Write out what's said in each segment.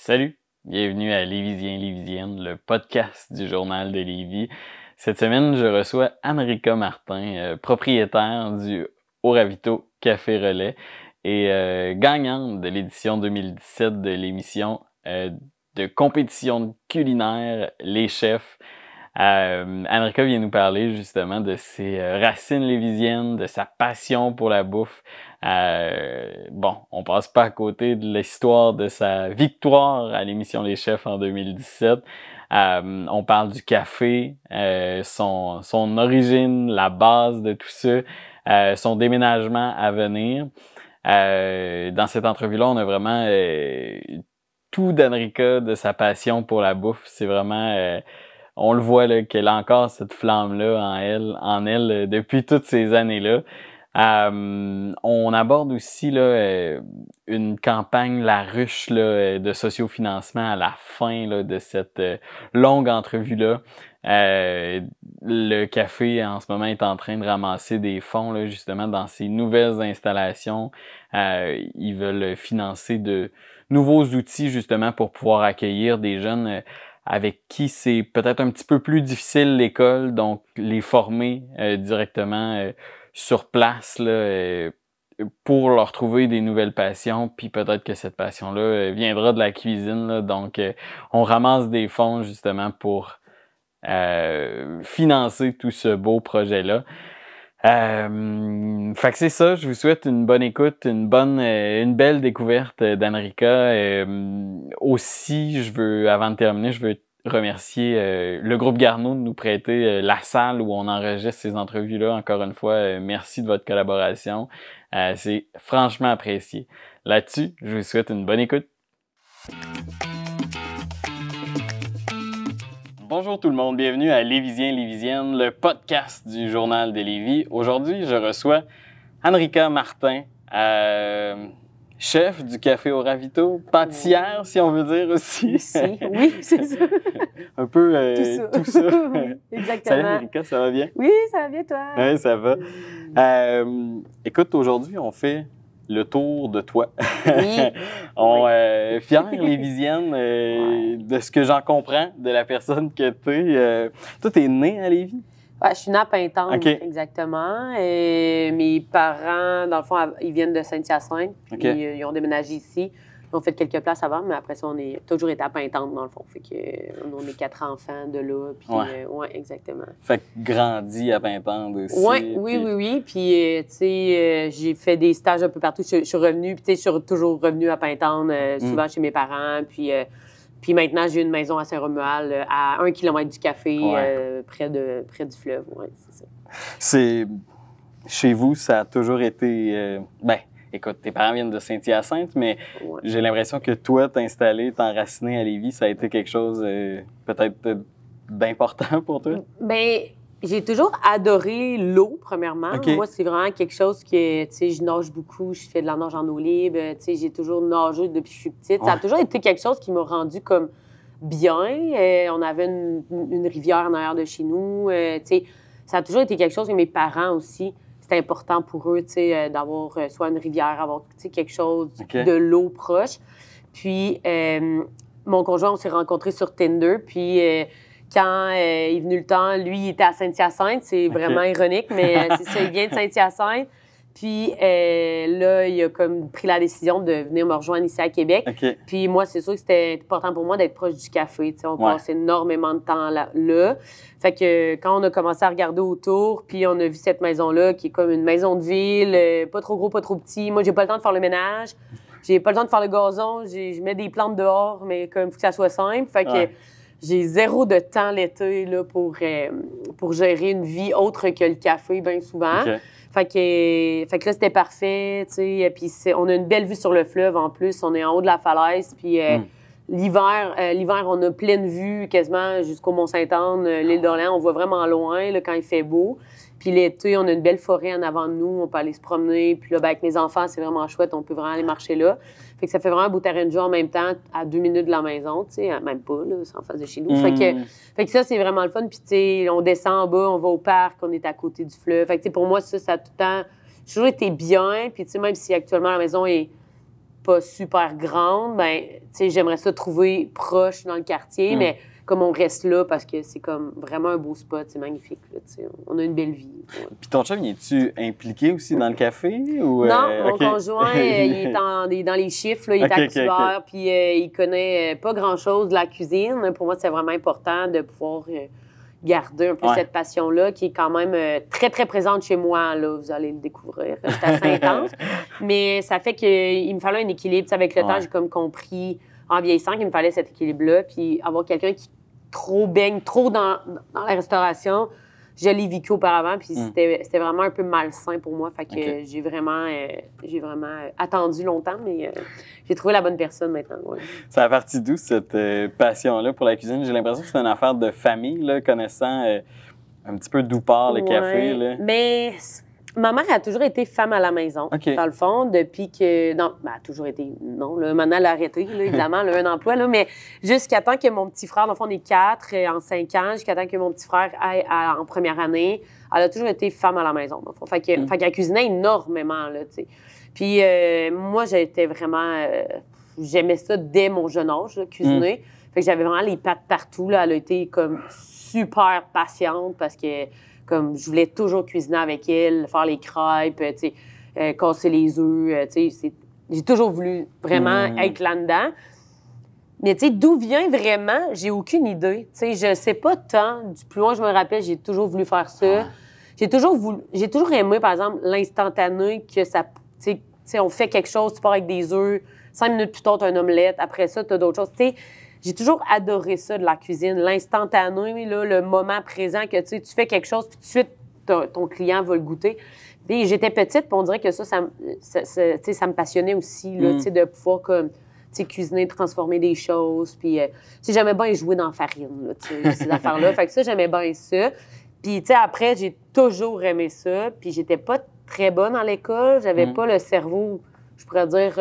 Salut, bienvenue à Lévisien Lévisienne, le podcast du Journal de Lévis. Cette semaine, je reçois Anne-Rika Martin, propriétaire du Au Ravito Café Relais et gagnante de l'édition 2017 de l'émission de compétition culinaire Les Chefs. Anne-Rika vient nous parler justement de ses racines lévisiennes, de sa passion pour la bouffe. On passe pas à côté de l'histoire de sa victoire à l'émission Les Chefs en 2017. On parle du café, son origine, la base de tout ça, son déménagement à venir. Dans cette entrevue-là, on a vraiment tout d'Anne-Rika, de sa passion pour la bouffe. C'est vraiment... on le voit là, qu'elle a encore cette flamme-là en elle depuis toutes ces années-là. On aborde aussi là, une campagne La Ruche là, de sociofinancement à la fin là, de cette longue entrevue-là. Le café, en ce moment, est en train de ramasser des fonds là, justement dans ces nouvelles installations. Ils veulent financer de nouveaux outils justement pour pouvoir accueillir des jeunes avec qui c'est peut-être un petit peu plus difficile l'école, donc les former directement sur place là, pour leur trouver des nouvelles passions, puis peut-être que cette passion-là viendra de la cuisine, là, donc on ramasse des fonds justement pour financer tout ce beau projet-là. Fait que c'est ça, je vous souhaite une bonne écoute, une belle découverte d'Anne-Rika. Aussi, avant de terminer, je veux remercier le groupe Garneau de nous prêter la salle où on enregistre ces entrevues-là. Encore une fois, merci de votre collaboration. C'est franchement apprécié. Là-dessus, je vous souhaite une bonne écoute. Bonjour tout le monde, bienvenue à Lévisien Lévisienne, le podcast du Journal de Lévis. Aujourd'hui, je reçois Anne-Rika Martin, chef du Café au Ravito, pâtissière si on veut dire aussi. Oui, c'est ça. Un peu tout ça. Exactement. Salut Anne-Rika, ça va bien? Oui, ça va bien toi? Oui, ça va. Écoute, aujourd'hui, on fait le tour de toi. Oui. Fière lévisienne de ce que j'en comprends, de la personne que tu es. Toi, tu es née à Lévis? Ouais, je suis née à Pintendre, okay. exactement. Et mes parents, dans le fond, ils viennent de Saint-Hyacinthe. Okay. Ils ont déménagé ici. Ils ont fait quelques places avant, mais après ça, on a toujours été à Pintendre, dans le fond. Fait que, on est 4 enfants de là. Puis, ouais, exactement. Fait que grandi à Pintendre aussi. Oui. Puis, tu sais, j'ai fait des stages un peu partout. Je suis revenue, puis tu sais, je suis toujours revenue à Pintendre, souvent chez mes parents. Puis maintenant, j'ai une maison à Saint-Romuald, à 1 kilomètre du café, près du fleuve. Oui, c'est ça. Chez vous, ça a toujours été... écoute, tes parents viennent de Saint-Hyacinthe, mais j'ai l'impression que toi, t'installer, t'enraciner à Lévis, ça a été quelque chose peut-être d'important pour toi? Bien, j'ai toujours adoré l'eau, premièrement. Okay. Moi, c'est vraiment quelque chose que, tu sais, je nage beaucoup, je fais de la nage en eau libre, tu sais, j'ai toujours nagé depuis que je suis petite. Ouais. Ça a toujours été quelque chose qui m'a rendue comme bien. On avait une rivière en arrière de chez nous, tu sais, ça a toujours été quelque chose que mes parents aussi, c'était important pour eux, tu sais, d'avoir soit une rivière, avoir, tu sais, quelque chose de l'eau proche. Puis, mon conjoint, on s'est rencontrés sur Tinder, puis... quand il est venu le temps, lui, il était à Saint-Hyacinthe. C'est vraiment ironique, mais c'est ça, il vient de Saint-Hyacinthe. Puis là, il a comme pris la décision de venir me rejoindre ici à Québec. Puis moi, c'est sûr que c'était important pour moi d'être proche du café. On passe énormément de temps là. Fait que quand on a commencé à regarder autour, puis on a vu cette maison-là qui est comme une maison de ville, pas trop gros, pas trop petit. Moi, j'ai pas le temps de faire le ménage. J'ai pas le temps de faire le gazon. Je mets des plantes dehors, mais comme il faut que ça soit simple. Fait que... J'ai zéro de temps l'été là, pour gérer une vie autre que le café, bien souvent. Fait que là, c'était parfait, tu sais. Puis on a une belle vue sur le fleuve, en plus. On est en haut de la falaise. Puis l'hiver, on a pleine vue quasiment jusqu'au Mont-Sainte-Anne, l'île d'Orléans. On voit vraiment loin là, quand il fait beau. Puis l'été, on a une belle forêt en avant de nous. On peut aller se promener. Puis là, ben, avec mes enfants, c'est vraiment chouette. On peut vraiment aller marcher là. Fait que ça fait vraiment un beau terrain de jeu en même temps, à 2 minutes de la maison, tu sais, même pas, là, c'est en face de chez nous. Fait que ça, c'est vraiment le fun. Puis, tu sais, on descend en bas, on va au parc, on est à côté du fleuve. Fait que, tu sais, pour moi, ça a tout le temps... J'ai toujours été bien. Puis, tu sais, même si actuellement, la maison est pas super grande, ben, tu sais, j'aimerais ça trouver proche dans le quartier, mais comme on reste là parce que c'est comme vraiment un beau spot, c'est magnifique, là, tu sais, on a une belle vie. Ouais. Puis ton chum, es-tu impliqué aussi dans le café? Ou, non, mon conjoint, il est dans les chiffres, là, il est activeur, puis il connaît pas grand-chose de la cuisine. Pour moi, c'est vraiment important de pouvoir garder un peu cette passion-là qui est quand même très, très présente chez moi. Là, vous allez le découvrir. C'est assez intense. Mais ça fait qu'il me fallait un équilibre. T'sais, avec le temps, j'ai comme compris en vieillissant qu'il me fallait cet équilibre-là. Puis avoir quelqu'un qui baigne trop dans la restauration, je l'ai vécu auparavant, puis c'était vraiment un peu malsain pour moi. Fait que j'ai vraiment attendu longtemps, mais j'ai trouvé la bonne personne maintenant. Ouais. Ça a parti d'où, cette passion-là pour la cuisine? J'ai l'impression que c'est une affaire de famille, là, connaissant un petit peu d'où part le café. Là. Mais ma mère a toujours été femme à la maison, dans le fond, depuis que... Non, elle a toujours été... Non, là, maintenant, elle a arrêté, là, évidemment, elle a un emploi, là, mais jusqu'à temps que mon petit frère, dans le fond, on est 4 en 5 ans, jusqu'à temps que mon petit frère aille en première année, elle a toujours été femme à la maison, dans le fond. Fait qu'elle cuisinait énormément, là, tu sais. Puis moi, j'étais vraiment... j'aimais ça dès mon jeune âge, là, cuisiner. Fait que j'avais vraiment les pattes partout, là. Elle a été, comme, super patiente parce que... Comme je voulais toujours cuisiner avec elle, faire les crêpes, tu sais, casser les œufs, tu sais, j'ai toujours voulu vraiment être là-dedans. Mais tu sais, d'où vient vraiment, j'ai aucune idée. Tu sais, je sais pas tant. Du plus loin je me rappelle, j'ai toujours voulu faire ça. J'ai toujours aimé, par exemple, l'instantané que ça, tu sais, on fait quelque chose, tu pars avec des œufs, 5 minutes plus tard, tu as une omelette, après ça, tu as d'autres choses. Tu sais, j'ai toujours adoré ça de la cuisine, l'instantané, là, le moment présent que tu fais quelque chose, puis tout de suite, ton client va le goûter. Puis j'étais petite, puis on dirait que ça me passionnait aussi, là, de pouvoir comme, cuisiner, transformer des choses. Puis j'aimais bien jouer dans la farine, là, ces affaires-là. Fait que ça, j'aimais bien ça. Puis après, j'ai toujours aimé ça. Puis j'étais pas très bonne à l'école. J'avais pas le cerveau... je pourrais dire,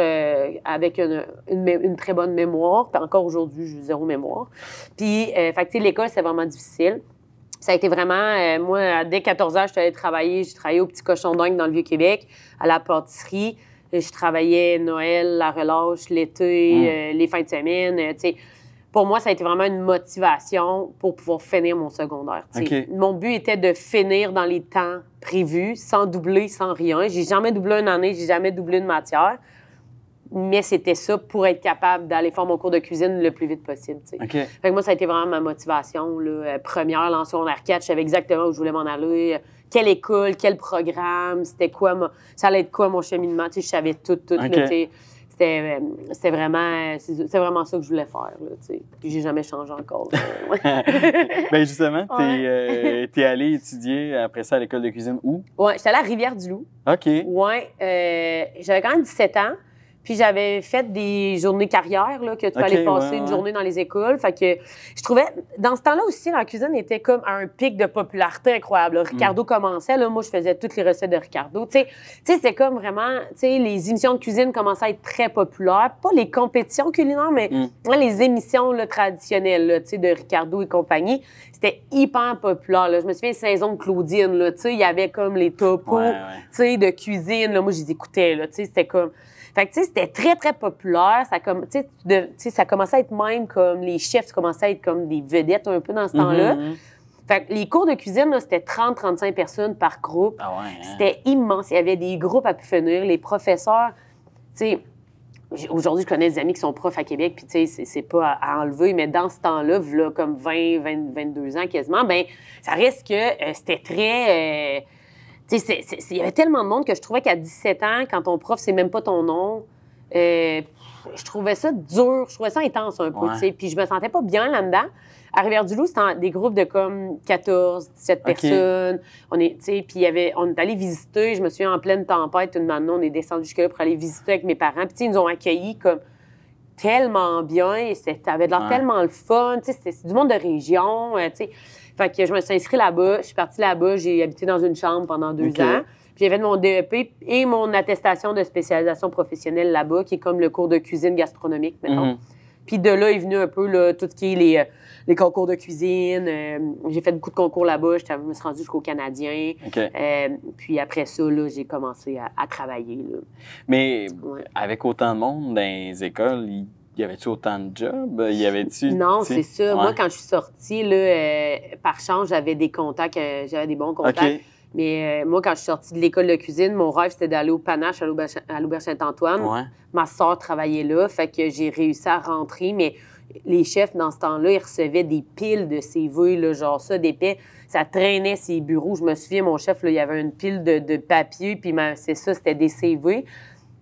avec une très bonne mémoire. Puis encore aujourd'hui, j'ai zéro mémoire. Puis, fait que, tu sais, l'école, c'est vraiment difficile. Ça a été vraiment... moi, dès 14 ans, je suis allée travailler. J'ai travaillé au Petit Cochon d'Inde dans le Vieux-Québec, à la pâtisserie. Je travaillais Noël, la relâche, l'été, les fins de semaine. Tu sais, pour moi, ça a été vraiment une motivation pour pouvoir finir mon secondaire. Mon but était de finir dans les temps prévus, sans doubler, sans rien. J'ai jamais doublé une année, j'ai jamais doublé une matière. Mais c'était ça pour être capable d'aller faire mon cours de cuisine le plus vite possible. Fait que moi, ça a été vraiment ma motivation là, première. Là, en secondaire 4, je savais exactement où je voulais m'en aller, quelle école, quel programme, c'était quoi, ça allait être quoi mon cheminement. Je savais tout. Là, c'était vraiment ça que je voulais faire. Puis j'ai jamais changé encore. Bien, justement, t'es allée étudier après ça à l'école de cuisine où? Oui, j'étais allée à Rivière-du-Loup. OK. Oui, j'avais quand même 17 ans. Puis j'avais fait des journées carrières, là, que tu peux aller passer une journée dans les écoles. Fait que je trouvais, dans ce temps-là aussi, la cuisine était comme à un pic de popularité incroyable. Là. Ricardo commençait, là, moi, je faisais toutes les recettes de Ricardo. Tu sais, c'était comme vraiment, tu sais, les émissions de cuisine commençaient à être très populaires. Pas les compétitions culinaires, mais les émissions là, traditionnelles, là, tu sais, de Ricardo et compagnie. C'était hyper populaire, là. Je me souviens, saison de Claudine, là, tu sais, il y avait comme les topos, tu sais, de cuisine, là. Moi, je les écoutais, là, tu sais, c'était comme... Fait que, tu sais, c'était très, très populaire. Ça, ça commençait à être même comme... Les chefs commençaient à être comme des vedettes un peu dans ce temps-là. Fait que les cours de cuisine, là, c'était 30-35 personnes par groupe. Ah ouais, hein? C'était immense. Il y avait des groupes à pu finir. Les professeurs, tu sais... Aujourd'hui, je connais des amis qui sont profs à Québec, puis tu sais, c'est pas à enlever, mais dans ce temps-là, comme 22 ans quasiment, ben ça reste que c'était très... il y avait tellement de monde que je trouvais qu'à 17 ans, quand ton prof, c'est même pas ton nom, je trouvais ça dur, je trouvais ça intense un peu, tu sais. Puis je me sentais pas bien là-dedans. À Rivière-du-Loup, c'était des groupes de comme 14, 17 personnes. On est allé visiter, je me souviens, en pleine tempête, une année, on est descendu jusque là pour aller visiter avec mes parents. Puis ils nous ont accueillis comme tellement bien, ça avait l'air tellement le fun, c'est du monde de région, tu sais. Fait que je me suis inscrite là-bas, je suis partie là-bas, j'ai habité dans une chambre pendant 2 ans. Puis j'ai fait mon DEP et mon attestation de spécialisation professionnelle là-bas, qui est comme le cours de cuisine gastronomique, mettons. Puis de là est venu un peu là, tout ce qui est les concours de cuisine. J'ai fait beaucoup de concours là-bas. Je me suis rendue jusqu'au Canadien. Puis après ça, là, j'ai commencé à travailler. Là. Mais avec autant de monde dans les écoles, y avait-tu autant de jobs? Y avait-tu... Non, c'est ça. Moi, quand je suis sortie, là, par chance, j'avais des contacts, j'avais des bons contacts. Mais moi, quand je suis sortie de l'école de cuisine, mon rêve, c'était d'aller au Panache à l'Auberge Saint-Antoine. Ma soeur travaillait là, fait que j'ai réussi à rentrer. Mais les chefs, dans ce temps-là, ils recevaient des piles de CV, là, genre ça, d'épais. Ça traînait ses bureaux. Je me souviens, mon chef, là, il y avait une pile de papier, puis c'est ça, c'était des CV.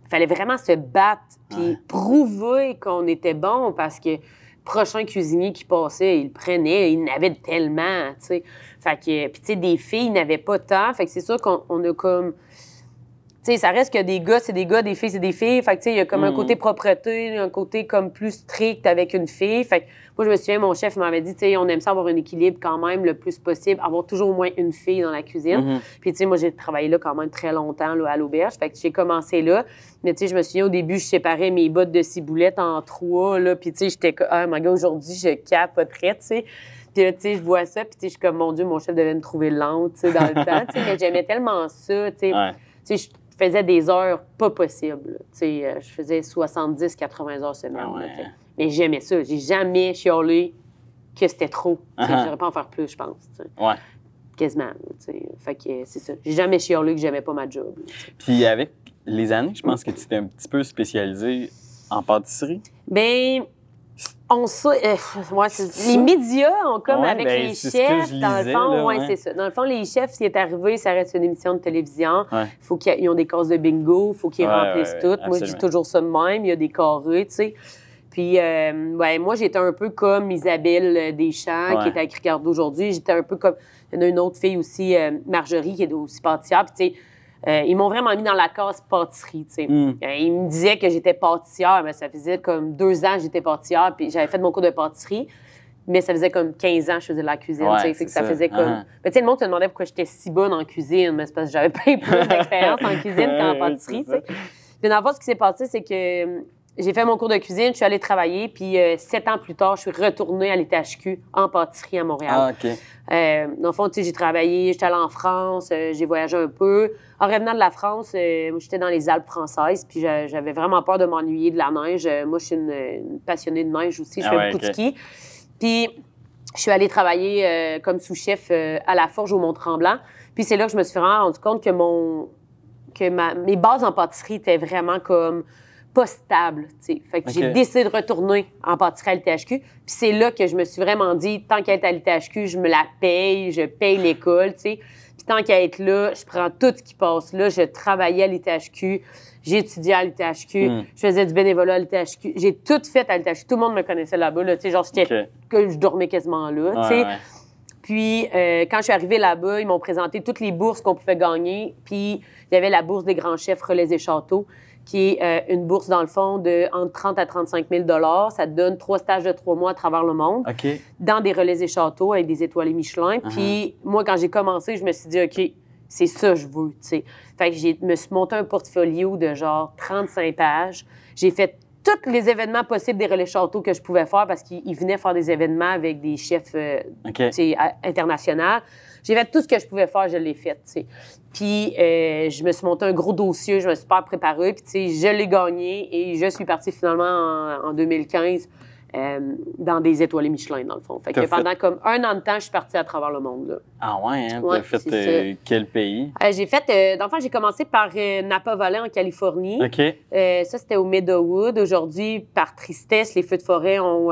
Il fallait vraiment se battre puis prouver qu'on était bon parce que le prochain cuisinier qui passait, il le prenait, il n'avait tellement, tu sais. Fait que, puis tu sais, des filles, ils n'avaient pas tant. Fait que c'est sûr qu'on a comme... Tu sais, ça reste que des gars, c'est des gars, des filles, c'est des filles. Fait que, tu sais, il y a comme un côté propreté, un côté comme plus strict avec une fille. Fait que moi, je me souviens, mon chef m'avait dit, tu sais, on aime ça avoir un équilibre quand même le plus possible, avoir toujours au moins une fille dans la cuisine. Puis, tu sais, moi, j'ai travaillé là quand même très longtemps, là, à l'auberge. Fait que j'ai commencé là. Mais, tu sais, je me souviens, au début, je séparais mes bottes de ciboulette en 3, là. Puis, tu sais, j'étais comme, ah, mon gars, aujourd'hui, je capoterais, tu sais. Puis là, tu sais, je vois ça, puis tu sais, je suis comme, mon Dieu, mon chef devait me trouver lente, tu sais, dans le temps, tu sais. Mais j'aimais tellement ça, tu sais. Tu sais, je faisais des heures pas possibles. Tu sais, je faisais 70-80 heures semaine. Là, mais j'aimais ça. J'ai jamais chialé que c'était trop. J'aurais pas en faire plus, je pense. Quasiment. Fait que c'est ça. J'ai jamais chialé que j'aimais pas ma job. Puis avec les années, je pense que tu t'es un petit peu spécialisée en pâtisserie. Bien... les médias ont comme avec les chefs, dans le fond, c'est ça. Dans le fond, les chefs, s'il est arrivé, ça reste une émission de télévision. Faut qu'ils ont des cases de bingo, faut qu'ils remplissent toutes. Moi, je dis toujours ça de même, il y a des carrés, tu sais. Puis, moi, j'étais un peu comme Isabelle Deschamps, qui est avec Ricardo aujourd'hui. J'étais un peu comme... Il y en a une autre fille aussi, Marjorie, qui est aussi pâtissière. Puis, tu sais, ils m'ont vraiment mis dans la case pâtisserie, tu sais. Ils me disaient que j'étais pâtissière, mais ça faisait comme 2 ans que j'étais pâtissière, puis j'avais fait mon cours de pâtisserie, mais ça faisait comme 15 ans que je faisais de la cuisine, tu sais. Ça faisait comme... Mais tu sais, le monde se demandait pourquoi j'étais si bonne en cuisine, mais c'est parce que j'avais pas eu plus d'expérience en cuisine qu'en pâtisserie, tu sais. Puis dans le fond, ce qui s'est passé, c'est que j'ai fait mon cours de cuisine, je suis allée travailler, puis 7 ans plus tard, je suis retournée à l'ITHQ en pâtisserie à Montréal. Dans le fond, tu sais, j'ai travaillé, j'étais allée en France, j'ai voyagé un peu. En revenant de la France, j'étais dans les Alpes françaises, puis j'avais vraiment peur de m'ennuyer de la neige. Moi, je suis une passionnée de neige aussi, je fais beaucoup de ski. Puis je suis allée travailler comme sous-chef à la Forge au Mont-Tremblant. Puis c'est là que je me suis vraiment rendu compte que mes bases en pâtisserie étaient vraiment comme pas stable, tu sais. Fait que j'ai décidé de retourner en pâtisserie à l'ITHQ. Puis c'est là que je me suis vraiment dit, tant qu'à être à l'ITHQ, je me la paye, je paye l'école, tu sais. Puis tant qu'à être là, je prends tout ce qui passe là. Je travaillais à l'ITHQ, j'ai étudié à l'ITHQ, je faisais du bénévolat à l'ITHQ. J'ai tout fait à l'ITHQ. Tout le monde me connaissait là-bas, là, tu sais. Genre, que je dormais quasiment là, tu sais. Puis, quand je suis arrivée là-bas, ils m'ont présenté toutes les bourses qu'on pouvait gagner. Puis, il y avait la bourse des grands chefs Relais et Châteaux, qui est une bourse, dans le fond, de entre 30 à 35 000 $. Ça te donne 3 stages de 3 mois à travers le monde, dans des Relais et Châteaux avec des étoilés Michelin. Puis moi, quand j'ai commencé, je me suis dit, OK, c'est ça que je veux, tu sais. Fait que je me suis monté un portfolio de genre 35 pages. J'ai fait tous les événements possibles des Relais Châteaux que je pouvais faire parce qu'ils venaient faire des événements avec des chefs internationaux. J'ai fait tout ce que je pouvais faire, je l'ai fait, tu sais. Puis, je me suis monté un gros dossier, je me suis super préparée, puis, tu sais, je l'ai gagné et je suis partie finalement en 2015 dans des étoilés Michelin, dans le fond. Fait que pendant comme 1 an de temps, je suis partie à travers le monde, là. Ah ouais, hein? T'as fait quel pays? J'ai fait... dans le fond, j'ai commencé par Napa Valley, en Californie. Ça, c'était au Meadowood. Aujourd'hui, par tristesse, les feux de forêt ont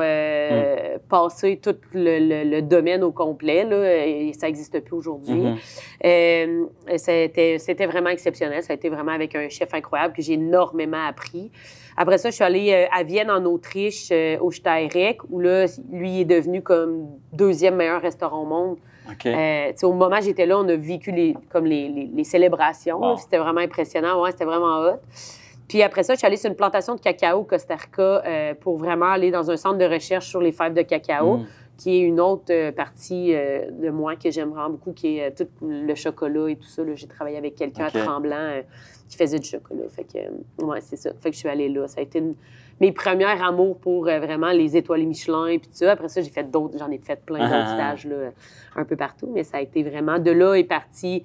passé tout le domaine au complet, là, et ça n'existe plus aujourd'hui. C'était vraiment exceptionnel. Ça a été vraiment avec un chef incroyable que j'ai énormément appris. Après ça, je suis allée à Vienne, en Autriche, au Steyrek, où là, lui est devenu comme 2e meilleur restaurant au monde. Au moment où j'étais là, on a vécu les célébrations. C'était vraiment impressionnant. Ouais, c'était vraiment hot. Puis après ça, je suis allée sur une plantation de cacao au Costa Rica pour vraiment aller dans un centre de recherche sur les fèves de cacao. qui est une autre partie de moi que j'aime vraiment beaucoup, qui est tout le chocolat et tout ça. Là, j'ai travaillé avec quelqu'un à Tremblant qui faisait du chocolat. Fait que, ouais, c'est ça. Fait que je suis allée là. Ça a été mes premiers amours pour vraiment les étoiles Michelin et tout ça. Après ça, j'en ai fait plein d'autres stages là, un peu partout, mais ça a été vraiment, de là est parti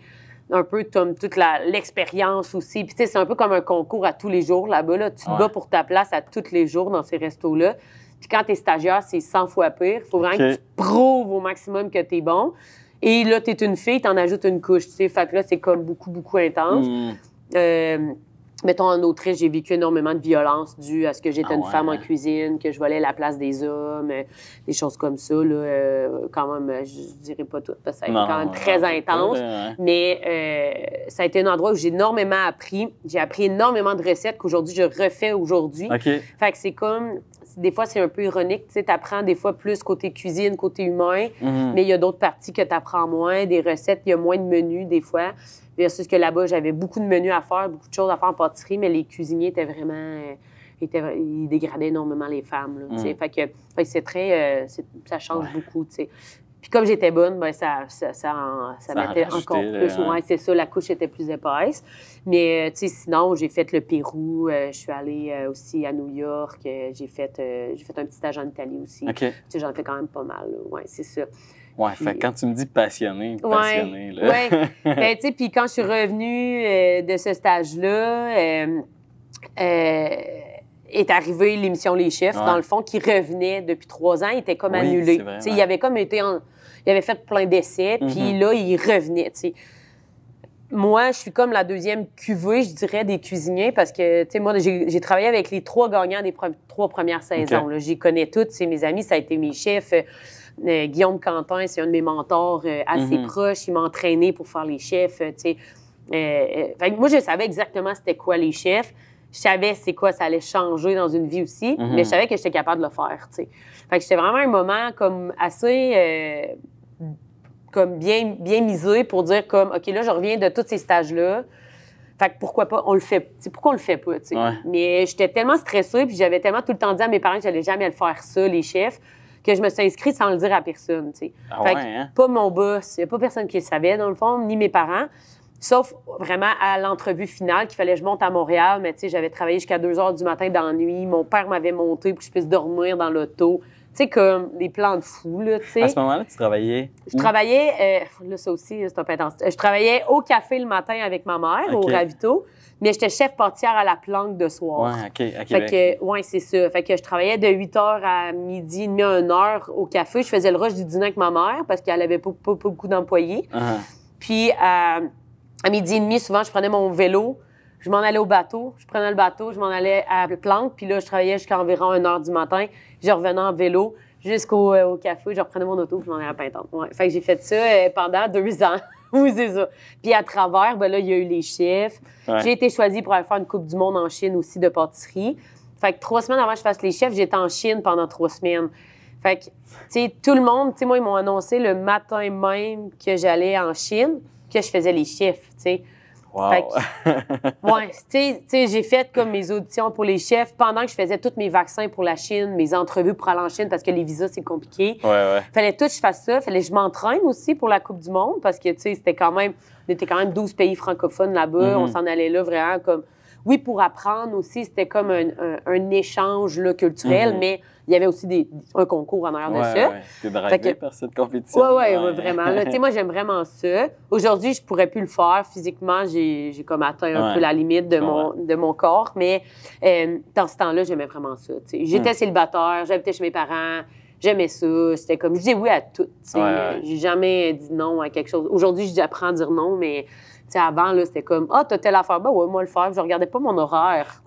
un peu toute l'expérience aussi. Puis tu sais, c'est un peu comme un concours à tous les jours là-bas. Là. Tu te bats pour ta place à tous les jours dans ces restos-là. Puis quand t'es stagiaire, c'est 100 fois pire. Il faut vraiment que tu prouves au maximum que t'es bon. Et là, t'es une fille, t'en ajoutes une couche, tu sais. Fait que là, c'est comme beaucoup, beaucoup intense. Mettons, en Autriche, j'ai vécu énormément de violence due à ce que j'étais une femme en cuisine, que je volais la place des hommes, des choses comme ça. Là, quand même, je dirais pas tout, parce que ça a été quand même très intense. Mais ça a été un endroit où j'ai énormément appris. J'ai appris énormément de recettes qu'aujourd'hui, je refais aujourd'hui. Fait que c'est comme... Des fois, c'est un peu ironique. Tu sais, t'apprends des fois plus côté cuisine, côté humain, mais il y a d'autres parties que t'apprends moins. Des recettes, il y a moins de menus des fois. Versus que là-bas, j'avais beaucoup de menus à faire, beaucoup de choses à faire en pâtisserie, mais les cuisiniers étaient vraiment... ils dégradaient énormément les femmes. Là, tu sais. Fait que c'est très... ça change beaucoup, tu sais. Puis comme j'étais bonne, ben ça mettait encore plus. Ouais, c'est ça, la couche était plus épaisse. Mais, tu sais, sinon, j'ai fait le Pérou, je suis allée aussi à New York, j'ai fait un petit stage en Italie aussi. Tu sais, j'en fais quand même pas mal, là. Ouais, c'est ça. Ouais, fait quand tu me dis passionné, là. Ouais. Ben, tu sais, puis quand je suis revenue de ce stage-là, est arrivée l'émission Les Chefs, dans le fond, qui revenait depuis 3 ans, il était comme annulé. Tu sais, il avait comme été il avait fait plein d'essais, puis là, il revenait, tu sais. Moi, je suis comme la deuxième cuvée, je dirais, des cuisiniers, parce que, tu sais, moi, j'ai travaillé avec les 3 gagnants des 3 premières saisons. J'y connais toutes, c'est mes amis, ça a été mes chefs. Guillaume Quentin, c'est un de mes mentors assez proches. Il m'a entraîné pour faire les chefs, tu sais. Fait que moi, je savais exactement c'était quoi les chefs. Je savais c'est quoi ça allait changer dans une vie aussi, mais je savais que j'étais capable de le faire, tu sais. Fait que c'était vraiment un moment comme assez... comme bien misé pour dire comme, OK, là, je reviens de tous ces stages-là. Fait que pourquoi pas, on le fait. T'sais, pourquoi on le fait pas, tu sais. Mais j'étais tellement stressée, puis j'avais tellement tout le temps dit à mes parents que j'allais jamais le faire ça, les chefs, que je me suis inscrite sans le dire à personne, tu sais. Fait que pas mon boss, il n'y a pas personne qui le savait, dans le fond, ni mes parents. Sauf vraiment à l'entrevue finale, qu'il fallait que je monte à Montréal, mais tu sais, j'avais travaillé jusqu'à 2 heures du matin dans la nuit. Mon père m'avait monté pour que je puisse dormir dans l'auto. Tu sais, comme des plans de fou, là, tu sais. À ce moment-là, tu travaillais où? Je travaillais, là, ça aussi, c'est un peu intense. Je travaillais au café le matin avec ma mère, au Ravito, mais j'étais chef pâtissière à la planque de soir. Ouais, OK, à Québec. Fait que, ouais, c'est ça. Fait que je travaillais de 8 h à midi et demi à 1 h au café. Je faisais le rush du dîner avec ma mère parce qu'elle avait pas beaucoup d'employés. Puis, à midi et demi, souvent, je prenais mon vélo, je m'en allais au bateau, je prenais le bateau, je m'en allais à la planque, puis là, je travaillais jusqu'à environ 1 h du matin. Je revenais en vélo jusqu'au café, je reprenais mon auto, puis je m'en allais à Pintante. Ouais. Fait que j'ai fait ça pendant 2 ans. Oui, c'est ça. Puis à travers, ben là, il y a eu les chefs. J'ai été choisie pour aller faire une Coupe du monde en Chine aussi de pâtisserie. Fait que 3 semaines avant que je fasse les chefs, j'étais en Chine pendant 3 semaines. Fait que, tu sais, tout le monde, tu sais, moi, ils m'ont annoncé le matin même que j'allais en Chine, que je faisais les chefs, tu sais. Wow. Fait que, ouais, tu sais, j'ai fait comme mes auditions pour les chefs pendant que je faisais tous mes vaccins pour la Chine, mes entrevues pour aller en Chine parce que les visas, c'est compliqué. Fallait tout que je fasse ça. Fallait que je m'entraîne aussi pour la Coupe du monde parce que, tu sais, on était quand même 12 pays francophones là-bas. On s'en allait là vraiment comme... Oui, pour apprendre aussi, c'était comme un échange là, culturel, mais il y avait aussi un concours en arrière de ça. T'es drivé par cette compétition. Oui, vraiment. Tu sais, moi, j'aime vraiment ça. Aujourd'hui, je pourrais plus le faire. Physiquement, j'ai comme atteint un peu la limite de mon corps, mais dans ce temps-là, j'aimais vraiment ça. Tu sais. J'étais célibataire, j'habitais chez mes parents, j'aimais ça. C'était comme, je disais oui à tout. Tu sais. J'ai jamais dit non à quelque chose. Aujourd'hui, j'apprends à dire non, mais... T'sais, avant, là, c'était comme « Ah, t'as telle affaire? Ben ouais, moi, le faire. » Je regardais pas mon horaire.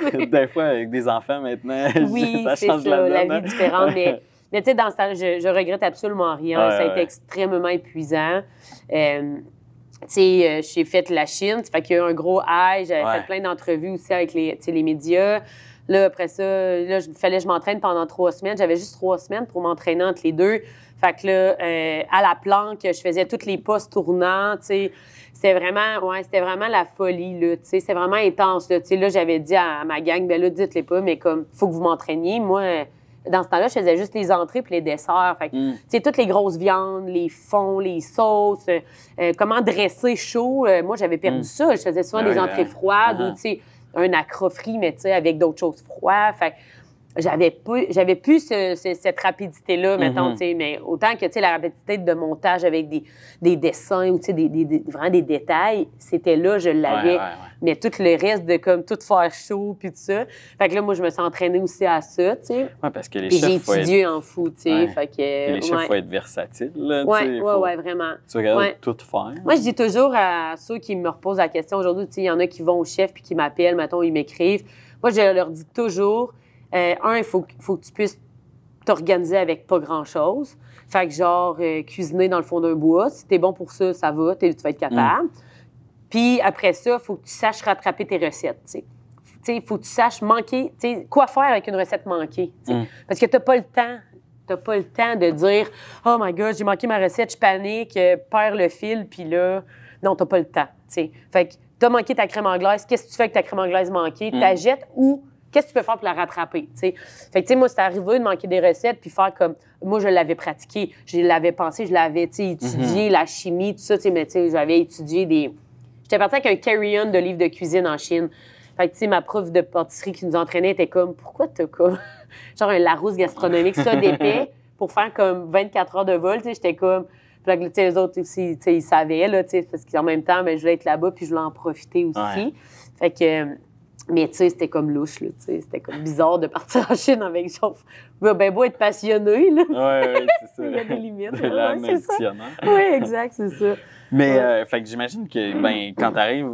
Des fois, avec des enfants, maintenant, ça change la vie est différente. Mais tu sais, dans ce temps, je regrette absolument rien. Ça a été extrêmement épuisant. Tu sais, j'ai fait la Chine. Ça fait qu'il y a eu un gros high. J'avais fait plein d'entrevues aussi avec les médias. Là, après ça, là, il fallait que je m'entraîne pendant 3 semaines. J'avais juste 3 semaines pour m'entraîner entre les deux. Fait que là, à la planque, je faisais tous les postes tournants, tu sais. C'était vraiment la folie, là, tu sais. C'était vraiment intense, là. Tu sais, là, j'avais dit à ma gang, ben là, dites-les pas, mais comme, faut que vous m'entraîniez. Moi, dans ce temps-là, je faisais juste les entrées puis les desserts. Fait que, tu sais, toutes les grosses viandes, les fonds, les sauces, comment dresser chaud. Moi, j'avais perdu ça. Je faisais souvent des entrées froides ou, tu sais, un acrofri, mais tu sais, avec d'autres choses froides. Fait que j'avais plus cette rapidité-là, mettons, tu sais, mais autant que, tu sais, la rapidité de montage avec des dessins ou, tu sais, vraiment des détails, c'était là, je l'avais. Mais tout le reste de, comme, tout faire chaud puis tout ça. Fait que là, moi, je me suis entraînée aussi à ça, tu sais. Oui, parce que les puis chefs, j'ai étudié en fou, tu sais. Fait que, les chefs, faut être versatiles, là, Oui, tu sais. oui, vraiment. Tu regardes tout faire. Moi, je dis toujours à ceux qui me reposent la question aujourd'hui, tu sais, il y en a qui vont au chef puis qui m'appellent, mettons, ils m'écrivent. Moi, je leur dis toujours... il faut que tu puisses t'organiser avec pas grand-chose. Fait que genre, cuisiner dans le fond d'un bois, si t'es bon pour ça, ça va, tu vas être capable. Puis après ça, il faut que tu saches rattraper tes recettes, tu sais. Il faut que tu saches manquer, tu sais, quoi faire avec une recette manquée, parce que t'as pas le temps. T'as pas le temps de dire « Oh my God, j'ai manqué ma recette, je panique, perds le fil, puis là... » Non, t'as pas le temps, tu sais. Fait que t'as manqué ta crème anglaise, qu'est-ce que tu fais avec ta crème anglaise manquée? Tu la jettes ou... Qu'est-ce que tu peux faire pour la rattraper, tu sais? Fait que, tu sais, moi, c'est arrivé de manquer des recettes puis faire comme... Moi, je l'avais pratiqué, je l'avais pensé, je l'avais, tu sais, étudié, la chimie, tout ça, tu sais, mais tu sais, j'avais étudié des... J'étais partie avec un carry-on de livres de cuisine en Chine. Fait que, tu sais, ma prof de pâtisserie qui nous entraînait était comme, pourquoi t'as comme... genre un Larousse gastronomique, ça, d'épais, pour faire comme 24 heures de vol, tu sais, j'étais comme... Puis là, tu sais, les autres aussi, tu sais, ils savaient, là, tu sais, parce qu'en même temps, ben, je voulais être là-bas puis je voulais en profiter aussi. Fait que... Mais tu sais, c'était comme louche, là, tu sais. C'était comme bizarre de partir en Chine avec genre... Ben beau être passionné, là. Oui, c'est ça. Il y a des limites. De l'âme additionnelle. Oui, exact, c'est ça. Mais, fait que j'imagine que, ben, quand t'arrives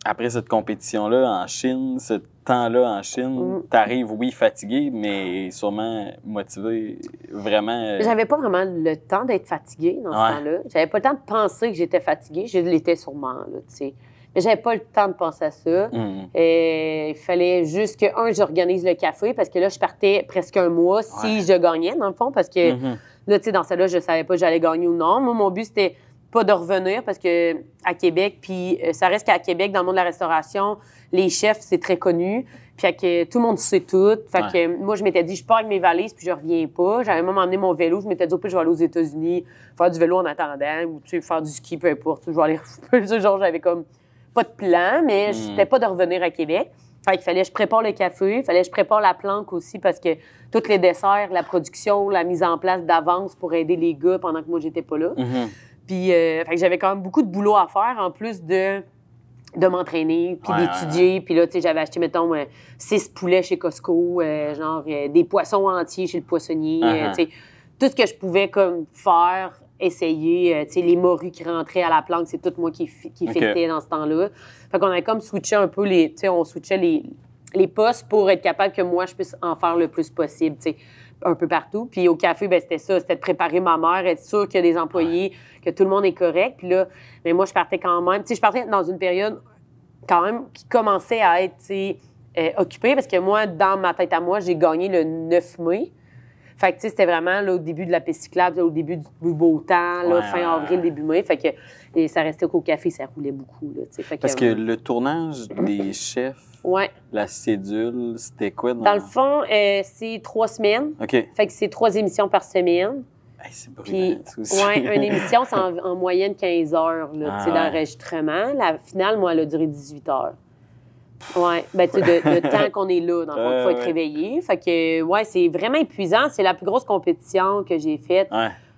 après cette compétition-là en Chine, ce temps-là en Chine, t'arrives, oui, fatigué, mais sûrement motivé, vraiment... J'avais pas vraiment le temps d'être fatiguée dans ce temps-là. J'avais pas le temps de penser que j'étais fatiguée. Je l'étais sûrement, là, tu sais. Mais j'avais pas le temps de penser à ça. Il fallait juste que, j'organise le café parce que là, je partais presque un mois si je gagnais, dans le fond, parce que là, tu sais, dans celle-là, je savais pas si j'allais gagner ou non. Moi, mon but, c'était pas de revenir parce que à Québec, puis ça reste qu'à Québec, dans le monde de la restauration, les chefs, c'est très connu. Puis que tout le monde sait tout. Fait que moi, je m'étais dit, je pars avec mes valises puis je reviens pas. J'avais même emmené mon vélo. Je m'étais dit, au pire, je vais aller aux États-Unis faire du vélo en attendant ou, tu sais, faire du ski, peu importe. Je vais aller... genre, j'avais comme... pas de plan, mais je n'étais pas de revenir à Québec. Fait qu'il fallait que je prépare le café, il fallait que je prépare la planque aussi parce que tous les desserts, la production, la mise en place d'avance pour aider les gars pendant que moi, j'étais pas là. Puis fait que j'avais quand même beaucoup de boulot à faire en plus de m'entraîner, puis d'étudier. Puis là, tu sais, j'avais acheté, mettons, 6 poulets chez Costco, des poissons entiers chez le poissonnier. Tu sais, tout ce que je pouvais comme faire, essayer, tu sais, les morues qui rentraient à la planque, c'est tout moi qui fêtais dans ce temps-là. Fait qu'on avait comme switché un peu tu sais, on switchait les postes pour être capable que moi, je puisse en faire le plus possible, tu sais, un peu partout. Puis au café, ben c'était ça, c'était de préparer ma mère, être sûr qu'il y a des employés, que tout le monde est correct. Puis là, mais moi, je partais quand même, tu sais, je partais dans une période quand même qui commençait à être, tu sais, occupée, parce que moi, dans ma tête à moi, j'ai gagné le 9 mai. Fait que, tu sais, c'était vraiment là, au début de la piste cyclable, au début du beau temps, là, fin avril, début mai. Fait que ça restait qu'au café, ça roulait beaucoup, là, tu sais. Parce que le tournage des chefs, la cédule, c'était quoi? Dans le fond, c'est 3 semaines. OK. Fait que c'est 3 émissions par semaine. Hey, c'est brûlant, ça aussi. Oui, une émission, c'est en moyenne 15 heures, là, tu sais, d'enregistrement. La finale, moi, elle a duré 18 heures. Oui, ben tu sais, de temps qu'on est là, dans le fond, il faut être réveillé. Fait que, ouais, c'est vraiment épuisant. C'est la plus grosse compétition que j'ai faite.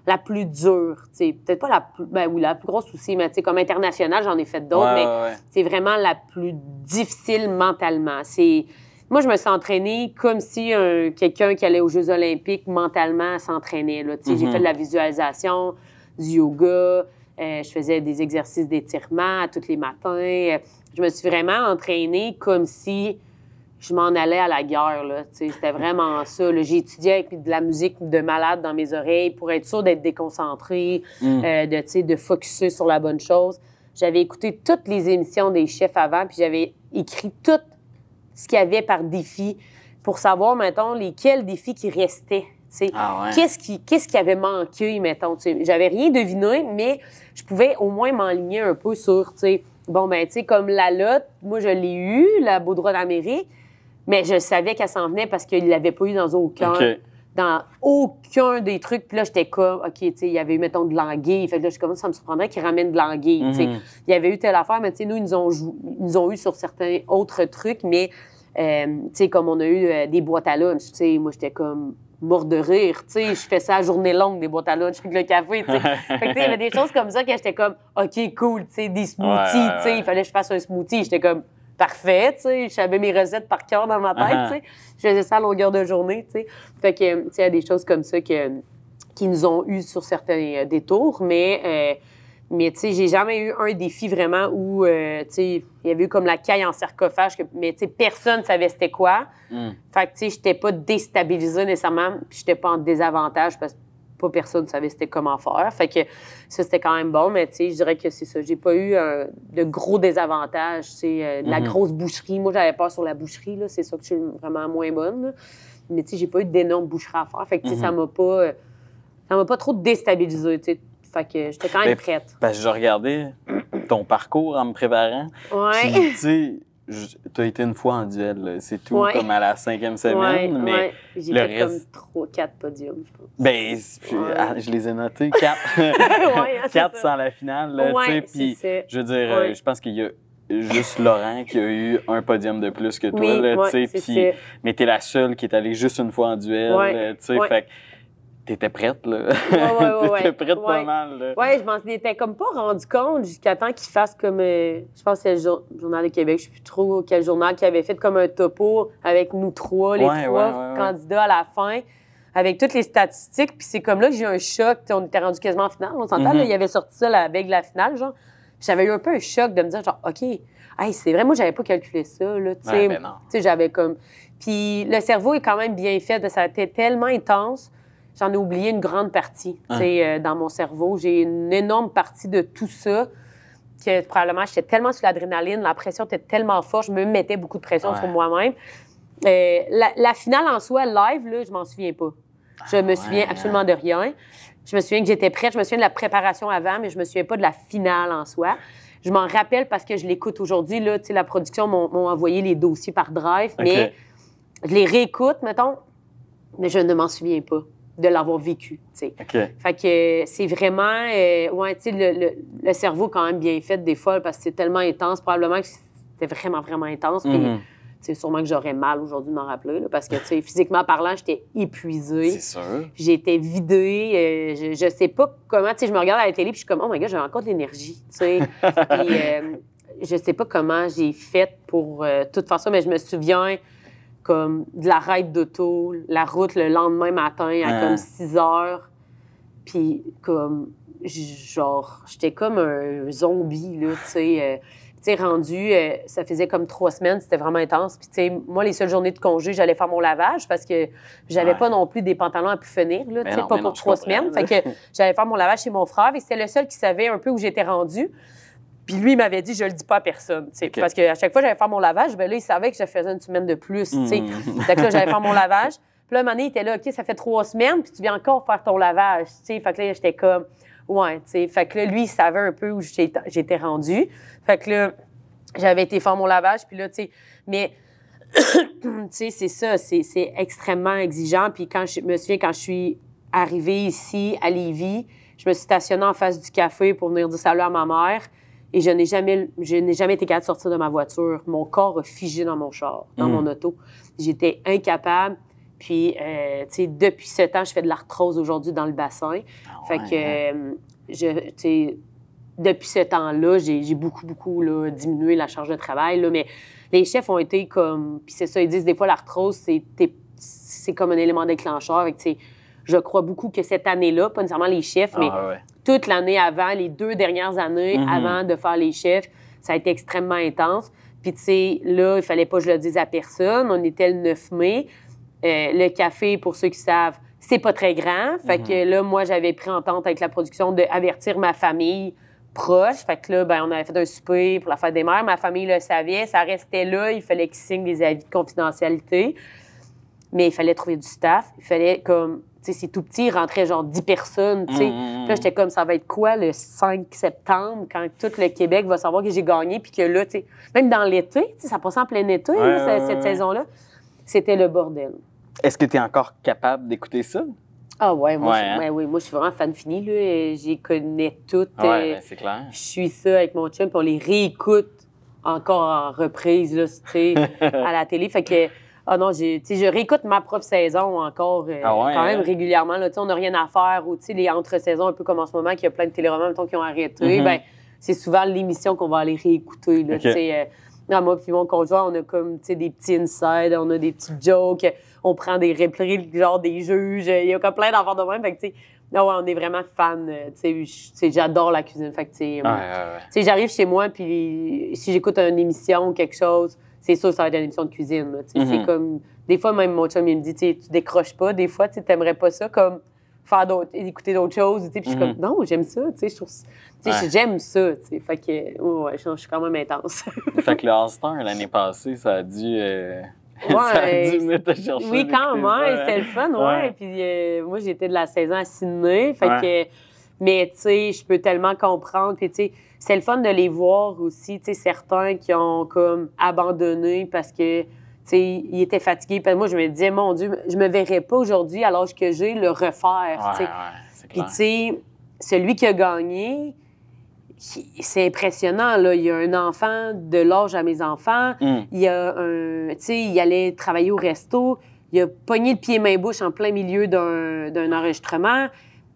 La plus dure, tu sais. Peut-être pas la plus... Ben oui, la plus grosse aussi, mais tu sais, comme internationale, j'en ai fait d'autres, mais c'est vraiment la plus difficile mentalement. Moi, je me suis entraînée comme si quelqu'un qui allait aux Jeux olympiques, mentalement, s'entraînait, là. Tu sais, j'ai fait de la visualisation, du yoga, je faisais des exercices d'étirement tous les matins. Je me suis vraiment entraînée comme si je m'en allais à la guerre, là. C'était vraiment ça. Là. J'ai étudié avec de la musique de malade dans mes oreilles pour être sûre d'être déconcentrée, de focusser sur la bonne chose. J'avais écouté toutes les émissions des chefs avant, puis j'avais écrit tout ce qu'il y avait par défi pour savoir, mettons, lesquels défis qui restaient. Qu'est-ce qui avait manqué, mettons. J'avais rien deviné, mais je pouvais au moins m'enligner un peu sur, bon, ben, tu sais, comme la lotte, moi, je l'ai eue, la Beau droit d'Amérique, mais je savais qu'elle s'en venait parce qu'il ne l'avait pas eu dans aucun dans aucun des trucs. Puis là, j'étais comme, OK, tu sais, il y avait eu, mettons, de l'anguille. Fait que là, je commence, ça me surprendrait qu'ils ramènent de l'anguille, tu sais. Il y avait eu telle affaire, mais tu sais, nous, ils nous ont eu sur certains autres trucs, mais, tu sais, comme on a eu des boîtes à lunch, tu sais, moi, j'étais comme mort de rire, tu sais, je fais ça à journée longue, des boîtes à lunch avec le café, tu sais. Fait que, tu sais, il y avait des choses comme ça que j'étais comme, OK, cool, tu sais, des smoothies, tu sais, il fallait que je fasse un smoothie. J'étais comme, parfait, tu sais, je savais mes recettes par cœur dans ma tête, tu sais. Je faisais ça à longueur de journée, tu sais. Fait que, tu sais, il y a des choses comme ça qui nous ont eu sur certains détours, mais tu sais, j'ai jamais eu un défi vraiment où, tu sais, il y avait eu comme la caille en sarcophage, mais tu sais, personne ne savait c'était quoi. Fait que, tu sais, j'étais pas déstabilisée nécessairement, puis j'étais pas en désavantage parce que pas personne ne savait c'était comment faire. Fait que ça, c'était quand même bon, mais tu sais, je dirais que c'est ça. J'ai pas eu de gros désavantages, tu sais, de la grosse boucherie. Moi, j'avais peur sur la boucherie, là. C'est ça que je suis vraiment moins bonne, là. Mais tu sais, j'ai pas eu d'énormes boucheries à faire. Fait que, tu sais, ça m'a pas trop déstabilisée, tu sais. Fait que j'étais quand même prête. Parce que je regardais ton parcours en me préparant. Ouais. Puis, tu sais, tu as été une fois en duel, là. C'est tout, comme à la 5e semaine. Mais j'ai le fait reste... comme 4 podiums, je pense. Ben, je les ai notés, 4. 4 sans la finale, là, tu sais. Puis, je veux dire, je pense qu'il y a juste Laurent qui a eu un podium de plus que toi, là, tu sais. Puis, mais t'es la seule qui est allée juste une fois en duel, tu sais. Fait que t'étais prête, là. T'étais prête pas mal, là. Oui, je m'en étais comme pas rendu compte jusqu'à temps qu'il fasse comme... je pense que c'est le Journal de Québec, je sais plus trop quel journal, qui avait fait comme un topo avec nous trois, les trois candidats à la fin, avec toutes les statistiques. Puis c'est comme là que j'ai eu un choc. T'sais, on était rendu quasiment en finale. On s'entend, là, il avait sorti ça la veille de la finale, genre. Puis j'avais eu un peu un choc de me dire, genre, OK, hey, c'est vrai, moi, j'avais pas calculé ça, là, tu sais. Ben non. Tu sais, j'avais comme... Puis le cerveau est quand même bien fait, parce que ça a été tellement intense. J'en ai oublié une grande partie, tu sais, dans mon cerveau. J'ai une énorme partie de tout ça que probablement j'étais tellement sur l'adrénaline, la pression était tellement forte, je me mettais beaucoup de pression sur moi-même. La finale en soi, live, là, je m'en souviens pas. Je me souviens absolument de rien. Je me souviens que j'étais prête, je me souviens de la préparation avant, mais je me souviens pas de la finale en soi. Je m'en rappelle parce que je l'écoute aujourd'hui, là, tu sais, la production m'ont envoyé les dossiers par Drive, mais je les réécoute, mettons, mais je ne m'en souviens pas de l'avoir vécu, tu sais. Fait que c'est vraiment... ouais, tu sais, le cerveau quand même bien fait des fois parce que c'est tellement intense. Probablement que c'était vraiment, vraiment intense. Puis, tu sais, sûrement que j'aurais mal aujourd'hui de m'en rappeler là, parce que, tu sais, physiquement parlant, j'étais épuisée. C'est sûr. J'étais vidée. Je sais pas comment... Tu sais, je me regarde à la télé puis je suis comme, oh my God, j'ai encore de l'énergie, tu sais. Puis, je sais pas comment j'ai fait pour tout faire ça, mais je me souviens... comme de la raide d'auto, la route le lendemain matin à comme 6 heures. Puis comme, genre, j'étais comme un zombie, là, tu sais. Tu sais, rendu, ça faisait comme 3 semaines, c'était vraiment intense. Puis, tu sais, moi, les seules journées de congé, j'allais faire mon lavage parce que j'avais pas non plus des pantalons à pu finir, là, tu sais, pas pour 3 semaines. Fait que j'allais faire mon lavage chez mon frère et c'était le seul qui savait un peu où j'étais rendue. Puis lui, il m'avait dit, je le dis pas à personne. Parce qu'à chaque fois que j'allais faire mon lavage, ben là, il savait que je faisais une semaine de plus. Fait que là, j'allais faire mon lavage. Puis là, un moment donné, il était là, OK, ça fait 3 semaines, puis tu viens encore faire ton lavage. T'sais. Fait que là, j'étais comme, ouais, tu sais. Fait que là, lui, il savait un peu où j'étais rendue. Fait que là, j'avais été faire mon lavage, puis là, tu sais. Mais, tu sais, c'est ça, c'est extrêmement exigeant. Puis quand je me souviens, quand je suis arrivée ici, à Lévis, je me suis stationnée en face du café pour venir dire salut à ma mère. Et je n'ai jamais été capable de sortir de ma voiture. Mon corps a figé dans mon char, dans mon auto. J'étais incapable. Puis, tu sais, depuis 7 ans, je fais de l'arthrose aujourd'hui dans le bassin. Fait que, tu sais, depuis ce temps-là, j'ai beaucoup là, diminué la charge de travail. Là, mais les chefs ont été comme... Puis c'est ça, ils disent des fois, l'arthrose, c'est comme un élément déclencheur. Fait que, tu sais, je crois beaucoup que cette année-là, pas nécessairement les chefs, mais toute l'année avant, les 2 dernières années avant de faire les chefs, ça a été extrêmement intense. Puis, tu sais, là, il fallait pas que je le dise à personne. On était le 9 mai. Le café, pour ceux qui savent, c'est pas très grand. Fait que là, moi, j'avais pris entente avec la production d'avertir ma famille proche. Fait que là, ben, on avait fait un souper pour la fête des mères. Ma famille le savait. Ça restait là. Il fallait qu'ils signent des avis de confidentialité. Mais il fallait trouver du staff. Il fallait comme... Tu sais, c'est tout petit, il rentrait genre 10 personnes, tu sais. Puis là, j'étais comme, ça va être quoi le 5 septembre, quand tout le Québec va savoir que j'ai gagné, puis que là, tu sais, même dans l'été, tu sais, ça passait en plein été, là, cette saison-là, c'était le bordel. Est-ce que tu es encore capable d'écouter ça? Ah ouais, moi, oui, moi je suis vraiment fan fini. J'y connais toutes. Oui, c'est clair. Je suis ça avec mon chum, puis on les réécoute encore en reprise là, à la télé. Fait que, non, je réécoute ma propre saison encore quand même régulièrement. Là, on n'a rien à faire. Ou les entre-saisons, un peu comme en ce moment, qu'il y a plein de téléromans qui ont arrêté. Ben, c'est souvent l'émission qu'on va aller réécouter. Là, moi puis mon conjoint, on a comme des petits insides, on a des petits jokes, on prend des répliques, genre des juges. Il y a comme plein d'enfants de même. Fait que, on est vraiment fans. J'adore la cuisine. Fait que, j'arrive chez moi, puis si j'écoute une émission ou quelque chose, c'est sûr que ça va être une émission de cuisine. C'est comme... Des fois, même mon chum, il me dit, tu décroches pas. Des fois, tu t'aimerais pas ça comme écouter d'autres choses. Puis je suis comme, non, j'aime ça. J'aime ça. Fait que, je suis quand même intense. Fait que le All-Star, l'année passée, ça a dû... ça a dû venir te chercher. Oui, quand même. C'était le fun, Puis moi, j'étais de la saison à Sydney. Fait que... Mais, tu sais, je peux tellement comprendre. Puis, tu sais, c'est le fun de les voir aussi, tu sais, certains qui ont comme abandonné parce que, tu sais, ils étaient fatigués. Puis moi, je me disais, mon Dieu, je me verrais pas aujourd'hui, à l'âge que j'ai, le refaire, tu sais. C'est Puis, clair. tu sais, celui qui a gagné, c'est impressionnant, là. Il y a un enfant de l'âge à mes enfants. Il y a tu sais, il allait travailler au resto. Il a pogné le pied-main-bouche en plein milieu d'un enregistrement.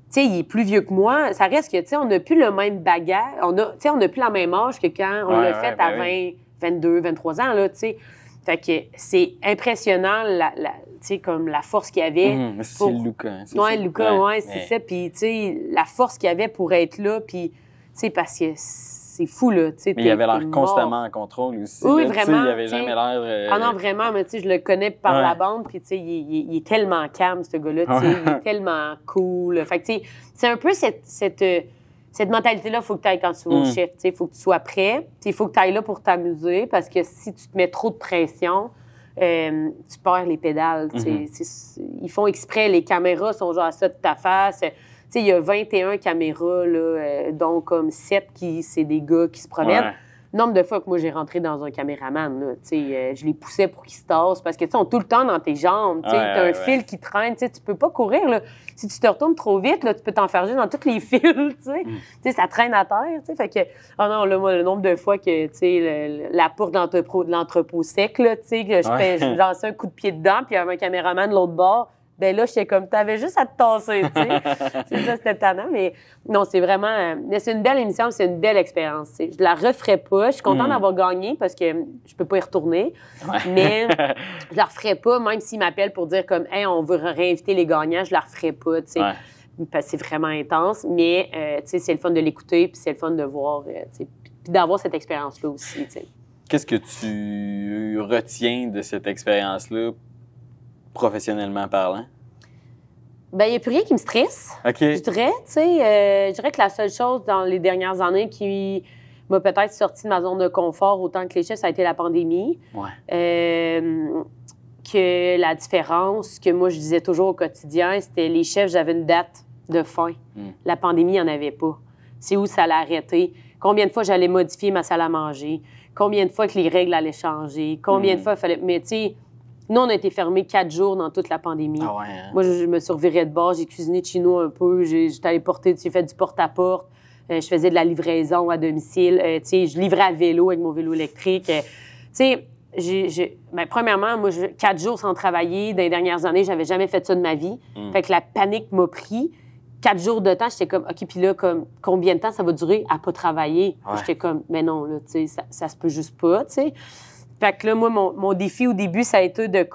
Tu sais, il est plus vieux que moi. Ça reste que, tu sais, on n'a plus le même bagage. On n'a plus la même âge que quand on l'a fait à 20, 22, 23 ans, là, tu sais. Fait que c'est impressionnant, tu sais, comme la force qu'il y avait. C'est Luca. Oui, Luca, c'est ça. Puis, tu sais, la force qu'il y avait pour être là, puis, tu sais, parce que c'est fou, là. Mais il avait l'air constamment en contrôle aussi. Oui, là, vraiment. Il avait jamais l'air... Ah non, vraiment, mais tu sais, je le connais par la bande, puis tu sais, il est tellement calme, ce gars-là, tu sais, il est tellement cool. Fait que, tu sais, c'est un peu cette mentalité-là, il faut que tu ailles quand tu vas au chef, tu sais, il faut que tu sois prêt, il faut que tu ailles là pour t'amuser, parce que si tu te mets trop de pression, tu perds les pédales, tu sais. Ils font exprès, les caméras sont genre à ça de ta face. Tu sais, il y a 21 caméras, là, dont comme 7 c'est des gars qui se promènent. Nombre de fois que moi, j'ai rentré dans un caméraman, là, tu sais, je les poussais pour qu'ils se tassent parce que, tu sais, ils sont tout le temps dans tes jambes, tu sais, t'as un fil qui traîne, tu sais, tu peux pas courir, là. Si tu te retournes trop vite, là, tu peux t'enfarger dans tous les fils, tu sais. Tu sais, ça traîne à terre, tu sais, fait que, oh non, là, moi, le nombre de fois que, tu sais, la porte de l'entrepôt sec, là, tu sais, que je lançais un coup de pied dedans, puis il y avait un caméraman de l'autre bord. Ben là, j'étais comme, t'avais juste à te tasser, tu sais. C'est ça, c'était tannant, mais non, c'est vraiment... c'est une belle émission, c'est une belle expérience, tu sais. Je la referais pas. Je suis contente d'avoir gagné parce que je peux pas y retourner, mais je la referais pas, même s'ils m'appellent pour dire comme, hey, on veut réinviter les gagnants, je la referais pas, tu sais. Parce que c'est vraiment intense, mais, tu sais, c'est le fun de l'écouter, puis c'est le fun de voir, tu sais, puis d'avoir cette expérience-là aussi, tu sais. Qu'est-ce que tu retiens de cette expérience-là, professionnellement parlant? Bien, il n'y a plus rien qui me stresse. Je dirais, tu sais, je dirais que la seule chose dans les dernières années qui m'a peut-être sorti de ma zone de confort autant que les chefs, ça a été la pandémie. Que la différence que moi, je disais toujours au quotidien, c'était les chefs, j'avais une date de fin. La pandémie, il n'y en avait pas. C'est où ça allait arrêter. Combien de fois j'allais modifier ma salle à manger. Combien de fois que les règles allaient changer. Combien de fois il fallait... Mais tu sais, nous, on a été fermés 4 jours dans toute la pandémie. Moi, je me suis revirée de bord, j'ai cuisiné de chez nous un peu, j'ai fait du porte-à-porte, je faisais de la livraison à domicile, tu sais, je livrais à vélo avec mon vélo électrique. Tu sais, ben, premièrement, moi, 4 jours sans travailler, dans les dernières années, j'avais jamais fait ça de ma vie. Fait que la panique m'a pris. 4 jours de temps, j'étais comme, OK, puis là, comme, combien de temps ça va durer à pas travailler? J'étais comme, mais non, là, tu sais, ça se peut juste pas, tu sais. Fait que là, moi, mon défi au début, ça a été de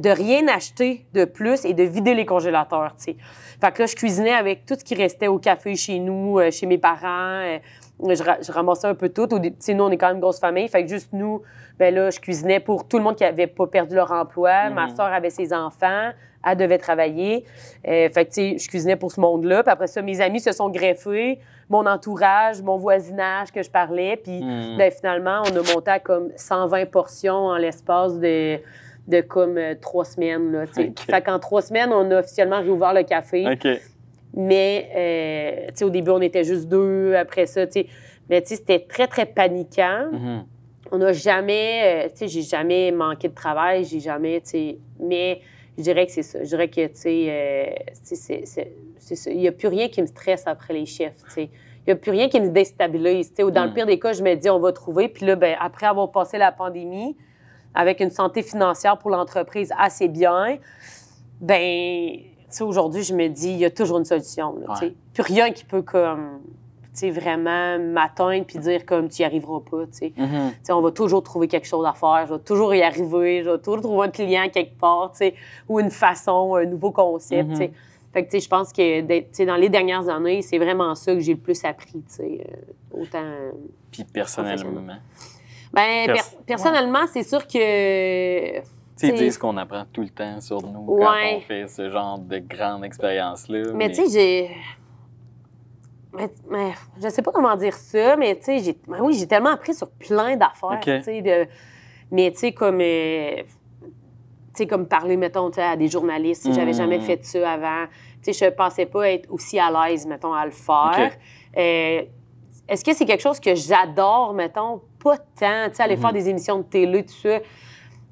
rien acheter de plus et de vider les congélateurs, tu sais. Fait que là, je cuisinais avec tout ce qui restait au café chez nous, chez mes parents. Je ramassais un peu tout. Tu sais, nous, on est quand même une grosse famille. Fait que juste nous, ben là, je cuisinais pour tout le monde qui n'avait pas perdu leur emploi. Ma soeur avait ses enfants. Elle devait travailler. Fait que, tu sais, je cuisinais pour ce monde-là. Puis après ça, mes amis se sont greffés. Mon entourage, mon voisinage que je parlais. Puis, ben, finalement, on a monté à comme 120 portions en l'espace de comme 3 semaines. Là, Fait qu'en 3 semaines, on a officiellement réouvert le café. Mais, tu sais, au début, on était juste 2. Après ça, tu sais, mais tu sais, c'était très, très paniquant. on n'a jamais, tu sais, j'ai jamais manqué de travail, j'ai jamais, tu sais, mais je dirais que c'est ça. Je dirais que, tu sais, c'est ça. Il n'y a plus rien qui me stresse après les chefs, tu sais. Il n'y a plus rien qui me déstabilise, tu sais. Ou dans le pire des cas, je me dis, on va trouver. Puis là, ben après avoir passé la pandémie, avec une santé financière pour l'entreprise assez bien, ben tu sais, aujourd'hui, je me dis, il y a toujours une solution, là, tu sais. Plus rien qui peut, comme... tu sais, vraiment m'atteindre puis dire comme tu y arriveras pas, tu sais. Tu sais, on va toujours trouver quelque chose à faire, je vais toujours y arriver, je vais toujours trouver un client quelque part, tu sais, ou une façon, un nouveau concept, tu sais. Fait que, tu sais, je pense que, tu sais, dans les dernières années, c'est vraiment ça que j'ai le plus appris, tu sais, autant... Puis personnellement? Ben, personnellement, c'est sûr que... Tu sais, ils disent qu'on apprend tout le temps sur nous quand on fait ce genre de grande expérience-là. Mais tu sais, j'ai... Mais, je sais pas comment dire ça, mais tu sais, oui, j'ai tellement appris sur plein d'affaires, tu sais, mais tu sais, comme parler, mettons, à des journalistes, j'avais jamais fait ça avant, tu sais, je pensais pas être aussi à l'aise, mettons, à le faire. Est-ce que c'est quelque chose que j'adore, mettons, pas tant, tu sais, aller faire des émissions de télé, tout ça,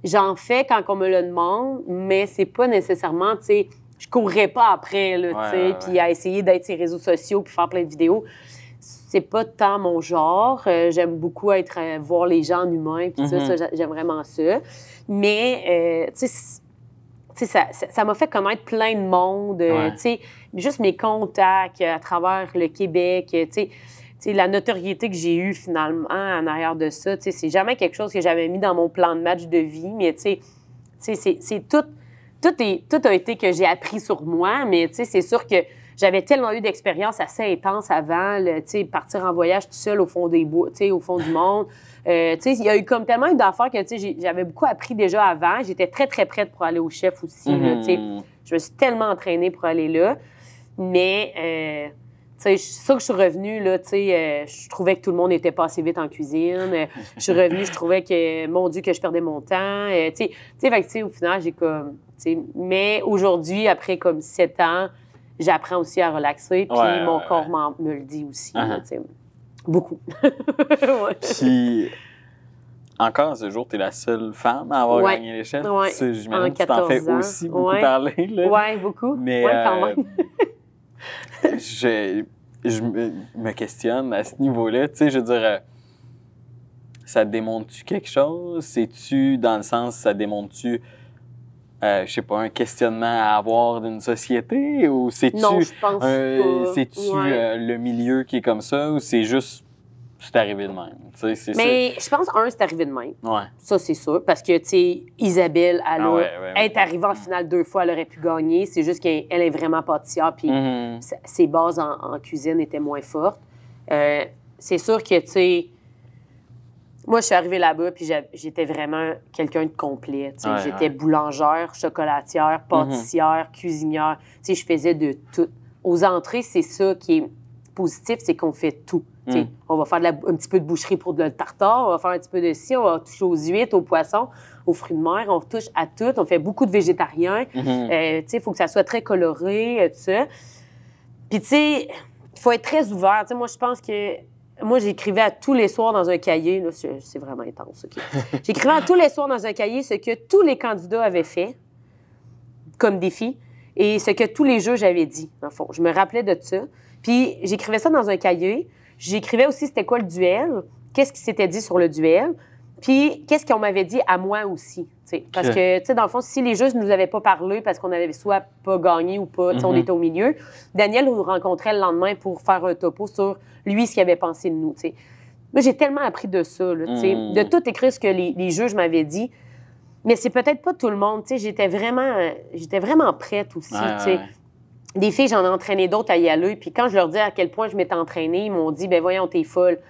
j'en fais quand on me le demande, mais c'est pas nécessairement, tu sais, je courrais pas après, là, tu sais, puis à essayer d'être sur les réseaux sociaux puis faire plein de vidéos. C'est pas tant mon genre. J'aime beaucoup voir les gens en humain, puis ça, j'aime vraiment ça. Mais, tu sais, ça m'a fait connaître plein de monde, tu sais, juste mes contacts à travers le Québec, tu sais, la notoriété que j'ai eue, finalement, en arrière de ça, tu sais, c'est jamais quelque chose que j'avais mis dans mon plan de match de vie, mais, tu sais, c'est tout... Tout a été que j'ai appris sur moi, mais tu sais, c'est sûr que j'avais tellement eu d'expériences assez intenses avant, tu sais, partir en voyage tout seul au fond des bois, tu sais, au fond du monde. Tu sais, il y a eu comme tellement d'affaires que, tu sais, j'avais beaucoup appris déjà avant. J'étais très, très prête pour aller au chef aussi, là, tu sais. Je me suis tellement entraînée pour aller là. Mais, tu sais, c'est ça que je suis revenue, là, tu sais, je trouvais que tout le monde était pas assez vite en cuisine. Je suis revenue, je trouvais que, mon Dieu, que je perdais mon temps. Tu sais, fait que, tu sais, au final, j'ai comme... Mais aujourd'hui, après comme 7 ans, j'apprends aussi à relaxer, puis mon corps me le dit aussi. Là, beaucoup. Puis, encore à ce jour, tu es la seule femme à avoir gagné les chefs. J'imagine que tu t'en fais aussi beaucoup parler. Oui, beaucoup. Mais quand même. je me questionne à ce niveau-là. Tu sais, je veux dire, ça démontre-tu quelque chose? C'est-tu, dans le sens, ça démontre-tu... je sais pas, un questionnement à avoir d'une société, ou c'est-tu... Non, je pense pas. C'est-tu le milieu qui est comme ça, ou c'est juste... C'est arrivé de même? Mais je pense, c'est arrivé de même. Ouais. Ça, c'est sûr. Parce que, tu sais, Isabelle, elle est arrivée en finale 2 fois, elle aurait pu gagner. C'est juste qu'elle est vraiment pâtissière, puis ses bases en cuisine étaient moins fortes. C'est sûr que, tu sais... Moi, je suis arrivée là-bas, puis j'étais vraiment quelqu'un de complet. J'étais boulangère, chocolatière, pâtissière, cuisinière. Je faisais de tout. Aux entrées, c'est ça qui est positif, c'est qu'on fait tout. On va faire un petit peu de boucherie pour le tartare, on va faire un petit peu de ci, on va toucher aux huîtres, aux poissons, aux fruits de mer, on touche à tout. On fait beaucoup de végétariens. Il faut que ça soit très coloré, tout ça. Puis, tu sais, il faut être très ouvert. Moi, je pense que... Moi, j'écrivais à tous les soirs dans un cahier, là, c'est vraiment intense, OK? J'écrivais à tous les soirs dans un cahier ce que tous les candidats avaient fait comme défi et ce que tous les juges avaient dit, dans le fond. Je me rappelais de ça. Puis, j'écrivais ça dans un cahier. J'écrivais aussi c'était quoi le duel, qu'est-ce qui s'était dit sur le duel, puis qu'est-ce qu'on m'avait dit à moi aussi. T'sais. Parce que, tu sais, dans le fond, si les juges ne nous avaient pas parlé parce qu'on avait soit pas gagné ou pas, on était au milieu, Daniel nous rencontrait le lendemain pour faire un topo sur lui, ce qu'il avait pensé de nous. T'sais. Moi, j'ai tellement appris de ça, là, de tout écrire ce que les juges m'avaient dit. Mais c'est peut-être pas tout le monde. J'étais vraiment prête aussi. Des filles, j'en ai entraîné d'autres à y aller. Puis quand je leur dis à quel point je m'étais entraînée, ils m'ont dit, ben voyons, t'es folle.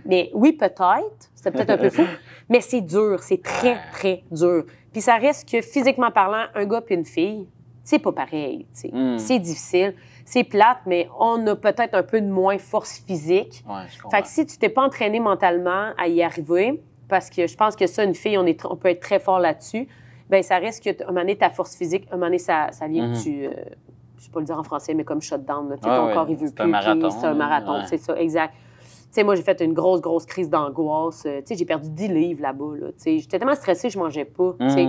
Mais oui, peut-être. C'était peut-être un peu fou. Mais c'est dur. C'est très, très dur. Puis ça reste que, physiquement parlant, un gars puis une fille, c'est pas pareil. C'est difficile. C'est plate, mais on a peut-être un peu de moins force physique. Fait que si tu t'es pas entraîné mentalement à y arriver, parce que je pense que ça, une fille, on peut être très fort là-dessus, bien, ça reste qu'à un moment donné, ta force physique, à un moment donné, ça vient que tu... je sais pas le dire en français, mais comme shutdown. Ton corps, il veut plus. C'est un marathon. C'est un marathon, c'est ça, exact. sais, moi, j'ai fait une grosse crise d'angoisse. Tu sais, j'ai perdu 10 livres là-bas, là. Tu sais, j'étais tellement stressée, je mangeais pas, tu sais.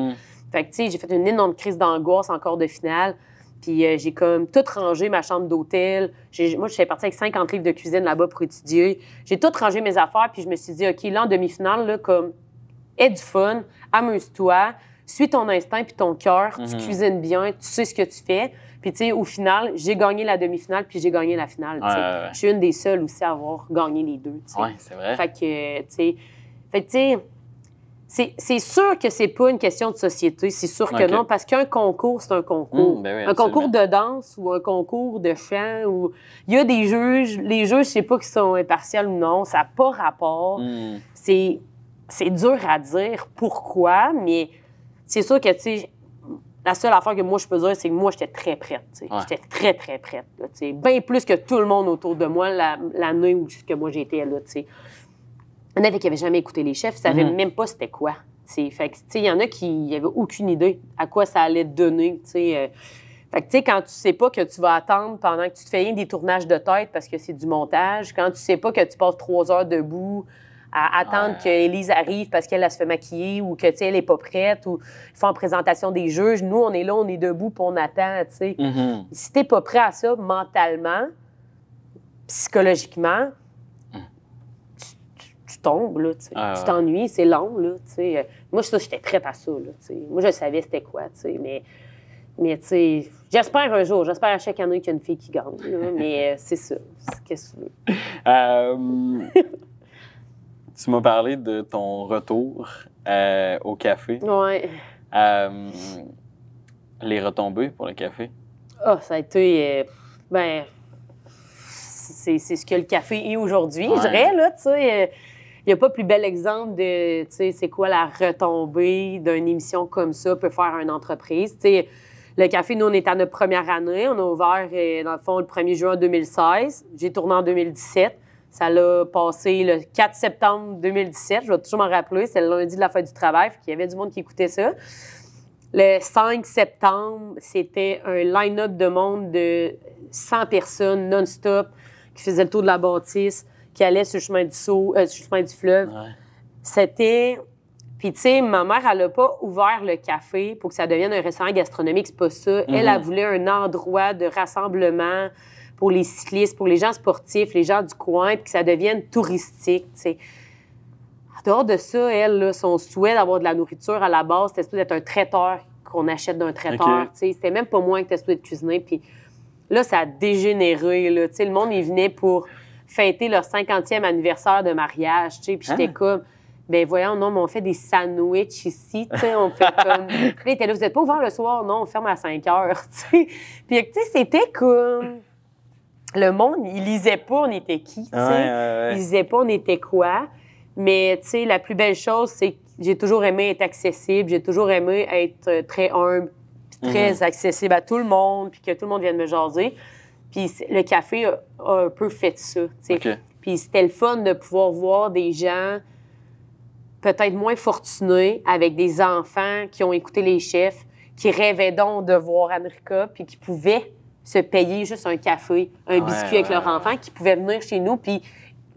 Fait que, tu sais, j'ai fait une énorme crise d'angoisse en quart de finale. Puis j'ai comme tout rangé, ma chambre d'hôtel. Moi, je suis partie avec 50 livres de cuisine là-bas pour étudier. J'ai tout rangé mes affaires, puis je me suis dit, OK, là, en demi-finale, là, comme, aie du fun, amuse-toi, suis ton instinct puis ton cœur, tu cuisines bien, tu sais ce que tu fais. Puis, tu sais, au final, j'ai gagné la demi-finale, puis j'ai gagné la finale, tu sais. Je suis une des seules aussi à avoir gagné les deux, tu sais. Oui, c'est vrai. Fait que, tu sais, c'est sûr que c'est pas une question de société, c'est sûr que non, parce qu'un concours, c'est un concours. Ben oui, un concours de danse ou un concours de chant, ou il y a des juges, les juges, je sais pas qu'ils sont impartials ou non, ça n'a pas rapport. C'est dur à dire pourquoi, mais c'est sûr que, tu sais, la seule affaire que moi, je peux dire, c'est que moi, j'étais très prête, tu sais. J'étais très, très prête, tu sais. Bien plus que tout le monde autour de moi l'année où moi, j'étais là, tu sais. Il y en avait qui n'avaient jamais écouté les chefs, ils ne savaient même pas c'était quoi. T'sais. Fait que, tu sais, il y en a qui n'avaient aucune idée à quoi ça allait te donner, tu sais. Fait que, tu sais, quand tu sais pas que tu vas attendre pendant que tu te fais rien des tournages de tête parce que c'est du montage, quand tu sais pas que tu passes 3 heures debout à attendre qu'Élise arrive parce qu'elle se fait maquiller ou que, tu sais, elle est pas prête ou ils font en présentation des juges. Nous, on est là, on est debout puis on attend, tu sais. Si t'es pas prêt à ça mentalement, psychologiquement, tu tombes, là, tu sais. Tu t'ennuies, c'est long, là, tu sais. Moi, ça, j'étais prête à ça, là, tu sais. Moi, je savais c'était quoi, tu sais, mais tu sais, j'espère un jour, j'espère à chaque année qu'il y a une fille qui gagne, là, mais c'est ça. Qu'est-ce que tu veux? Tu m'as parlé de ton retour au café. Ouais. Les retombées pour le café? Ça a été... c'est ce que le café est aujourd'hui, je dirais, là, tu sais. Il n'y a pas plus bel exemple de, tu sais, c'est quoi la retombée d'une émission comme ça peut faire une entreprise. Tu sais, le café, nous, on est à notre première année. On a ouvert, dans le fond, le 1er juin 2016. J'ai tourné en 2017. Ça l'a passé le 4 septembre 2017. Je vais toujours m'en rappeler. C'est le lundi de la fête du travail. Il y avait du monde qui écoutait ça. Le 5 septembre, c'était un line-up de monde de 100 personnes non-stop qui faisait le tour de la bâtisse, qui allait sur le chemin sur le chemin du fleuve. C'était... Puis, tu sais, ma mère, elle n'a pas ouvert le café pour que ça devienne un restaurant gastronomique, c'est pas ça. Elle, elle voulait un endroit de rassemblement pour les cyclistes, pour les gens sportifs, les gens du coin, puis que ça devienne touristique, tu sais. En dehors de ça, elle, là, son souhait d'avoir de la nourriture à la base, c'était d'être un traiteur qu'on achète d'un traiteur, tu sais. C'était même pas moins que t'es souhait de cuisiner, puis là, ça a dégénéré, là. Tu sais, le monde, il venait pour fêter leur 50e anniversaire de mariage, tu sais, puis j'étais comme... Ben voyons, non, mais on fait des sandwichs ici, tu sais, on fait comme... Puis là, il était là, vous n'êtes pas ouvert le soir? Non, on ferme à 5 heures, tu sais. Puis, tu sais, c'était comme... Le monde, il lisait pas on était qui, tu sais. Il lisait pas on était quoi. Mais, tu sais, la plus belle chose, c'est que j'ai toujours aimé être accessible, j'ai toujours aimé être très humble, puis très accessible à tout le monde, puis que tout le monde vienne me jaser. Puis le café a un peu fait ça, tu sais. Puis c'était le fun de pouvoir voir des gens peut-être moins fortunés, avec des enfants qui ont écouté les chefs, qui rêvaient donc de voir Anrika, puis qui pouvaient se payer juste un café, un biscuit avec leur enfant, qui pouvaient venir chez nous, puis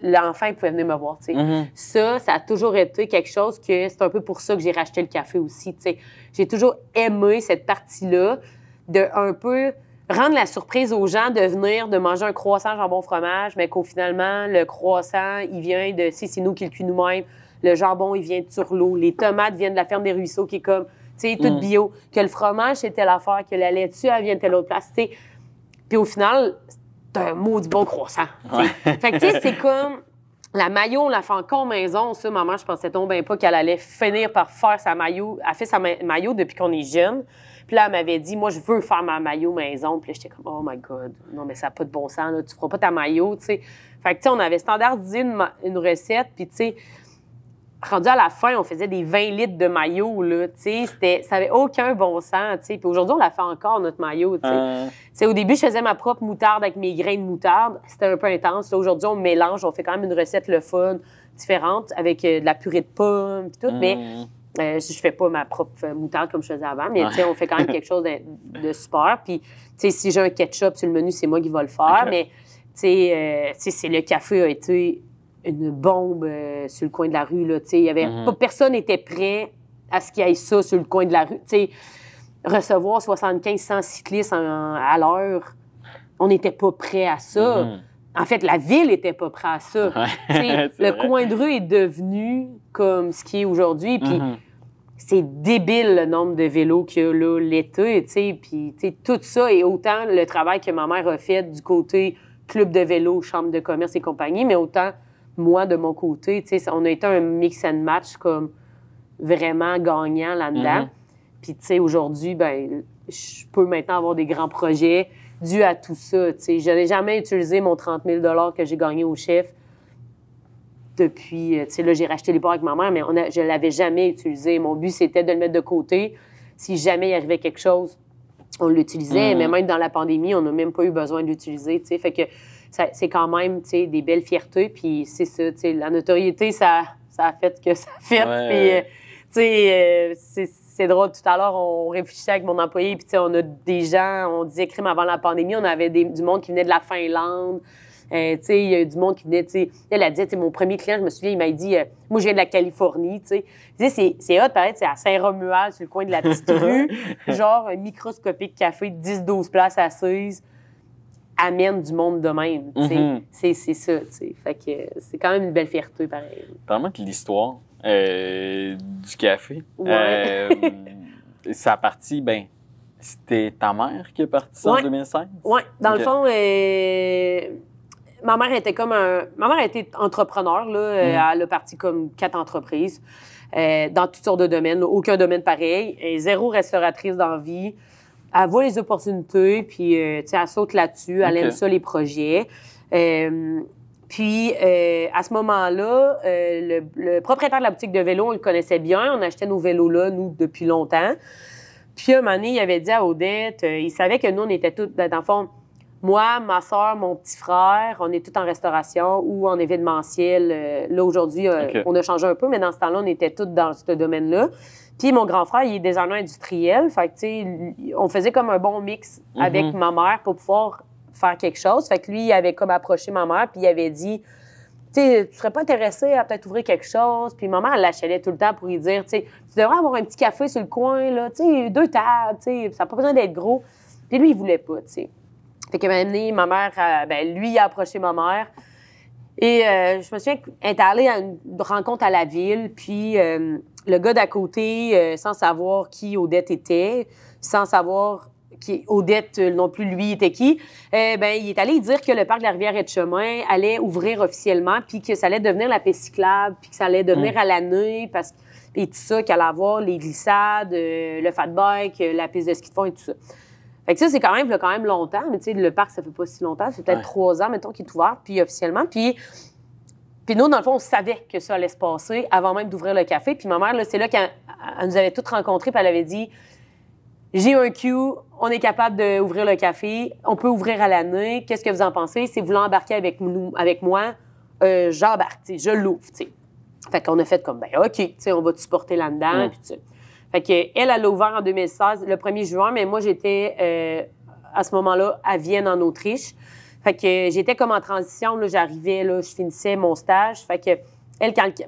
l'enfant, il pouvait venir me voir, tu sais. Ça a toujours été quelque chose que... C'est un peu pour ça que j'ai racheté le café aussi, tu sais. J'ai toujours aimé cette partie-là de un peu rendre la surprise aux gens de venir, de manger un croissant jambon fromage, mais qu'au finalement, le croissant, il vient de... C'est nous qui le cuit nous-mêmes. Le jambon, il vient de Turlot. Les tomates viennent de la ferme des Ruisseaux, qui est comme, tu sais, tout bio. Que le fromage, c'est telle affaire. Que la laitue, elle vient de telle autre place, tu sais. Puis au final, c'est un maudit bon croissant. Fait que, tu sais, c'est comme... La maillot, on la fait encore maison. Ça, maman, je pensais donc bien pas qu'elle allait finir par faire sa maillot. Elle fait sa maillot depuis qu'on est jeune. Puis là, elle m'avait dit, moi, je veux faire ma maillot maison. Puis là, j'étais comme, oh my God, non, mais ça n'a pas de bon sens, là. Tu feras pas ta maillot, tu sais. Fait que, tu sais, on avait standardisé une recette. Puis, tu sais, rendu à la fin, on faisait des 20 litres de maillot, là, tu sais, ça avait aucun bon sens, tu sais. Puis aujourd'hui, on la fait encore, notre maillot, tu sais. Tu sais, au début, je faisais ma propre moutarde avec mes grains de moutarde. C'était un peu intense. Là, aujourd'hui, on mélange, on fait quand même une recette le fun, différente, avec de la purée de pommes, puis tout, mais je fais pas ma propre moutarde comme je faisais avant, mais tu sais, on fait quand même quelque chose de super. Puis, tu sais, si j'ai un ketchup sur le menu, c'est moi qui va le faire, mais, tu sais, le café a été une bombe sur le coin de la rue. Là, il y avait, personne n'était prêt à ce qu'il y ait ça sur le coin de la rue. T'sais, recevoir 75-100 cyclistes à l'heure, on n'était pas prêt à ça. En fait, la ville n'était pas prête à ça. Le coin de rue est devenu comme ce qui est aujourd'hui. Puis c'est débile le nombre de vélos qu'il y a là l'été. Puis tout ça et autant le travail que ma mère a fait du côté club de vélo, chambre de commerce et compagnie, mais autant moi de mon côté. On a été un mix and match comme vraiment gagnant là-dedans. Puis aujourd'hui, ben je peux maintenant avoir des grands projets dû à tout ça. Je n'ai jamais utilisé mon 30 000 que j'ai gagné au chef depuis... là, j'ai racheté les parts avec ma mère, mais je ne l'avais jamais utilisé. Mon but, c'était de le mettre de côté. Si jamais il arrivait quelque chose, on l'utilisait. Mais même dans la pandémie, on n'a même pas eu besoin de l'utiliser. Fait que c'est quand même des belles fiertés. Puis c'est ça, la notoriété, ça a fait ce que ça a fait. Puis, c'est drôle, tout à l'heure, on réfléchissait avec mon employé, puis on a des gens, on disait crime avant la pandémie, on avait du monde qui venait de la Finlande, il y a du monde qui venait, elle a dit, mon premier client, je me souviens, il m'a dit, moi, je viens de la Californie, il disait, c'est hot, pareil, c'est à Saint-Romuald, sur le coin de la petite rue, genre un microscopique café, 10-12 places assises, amène du monde de même, c'est ça, fait que c'est quand même une belle fierté, pareil. Parle-moi de l'histoire. Du café. Ouais. Ça a parti, c'était ta mère qui est partie en 2016? Oui, dans le fond, ma mère était ma mère a été entrepreneur, là. Elle a parti comme 4 entreprises dans toutes sortes de domaines, aucun domaine pareil. Elle est zéro restauratrice dans la vie. Elle voit les opportunités, puis elle saute là-dessus. Elle aime ça, les projets. Puis, à ce moment-là, le propriétaire de la boutique de vélo, on le connaissait bien. On achetait nos vélos là, nous, depuis longtemps. Puis, un moment donné, il avait dit à Odette, il savait que nous, on était tous, dans le fond, moi, ma soeur, mon petit frère, on est tous en restauration ou en événementiel. Là, aujourd'hui, on a changé un peu, mais dans ce temps-là, on était tous dans ce domaine-là. Puis, mon grand frère, il est designer industriel. Fait que, tu sais, on faisait comme un bon mix avec ma mère pour pouvoir faire quelque chose. Fait que lui, il avait comme approché ma mère, puis il avait dit, tu sais, tu serais pas intéressé à peut-être ouvrir quelque chose? Puis ma mère, elle l'achalait tout le temps pour lui dire, tu sais, tu devrais avoir un petit café sur le coin, là, tu sais, 2 tables, tu sais, ça n'a pas besoin d'être gros. Puis lui, il voulait pas, tu sais. Fait que amené, ma mère, lui, il a approché ma mère. Et je me souviens qu'elle était allée à une rencontre à la ville, puis le gars d'à côté, sans savoir qui Odette était, sans savoir Odette non plus, lui, était qui, il est allé dire que le parc de la Rivière-Etchemin allait ouvrir officiellement, puis que ça allait devenir la piste cyclable, puis que ça allait devenir à l'année, et tout ça, qu'il allait avoir les glissades, le fat bike, la piste de ski de fond et tout ça. Fait que ça, c'est quand même longtemps, mais tu sais, le parc, ça fait pas si longtemps, c'est peut-être 3 ans, mettons, qu'il est ouvert, puis officiellement, puis nous, dans le fond, on savait que ça allait se passer avant même d'ouvrir le café, puis ma mère, là, c'est là qu'elle nous avait toutes rencontrées, puis elle avait dit, j'ai un queue, on est capable d'ouvrir le café, on peut ouvrir à l'année, qu'est-ce que vous en pensez? Si vous voulez embarquer avec moi, j'embarque, je l'ouvre, tu sais. Fait qu'on a fait comme, OK, tu sais, on va te supporter là-dedans, puis tu sais. Fait qu'elle a ouvert en 2016, le 1er juin, mais moi, j'étais à ce moment-là à Vienne, en Autriche. Fait que j'étais comme en transition, là, j'arrivais, là, je finissais mon stage. Fait que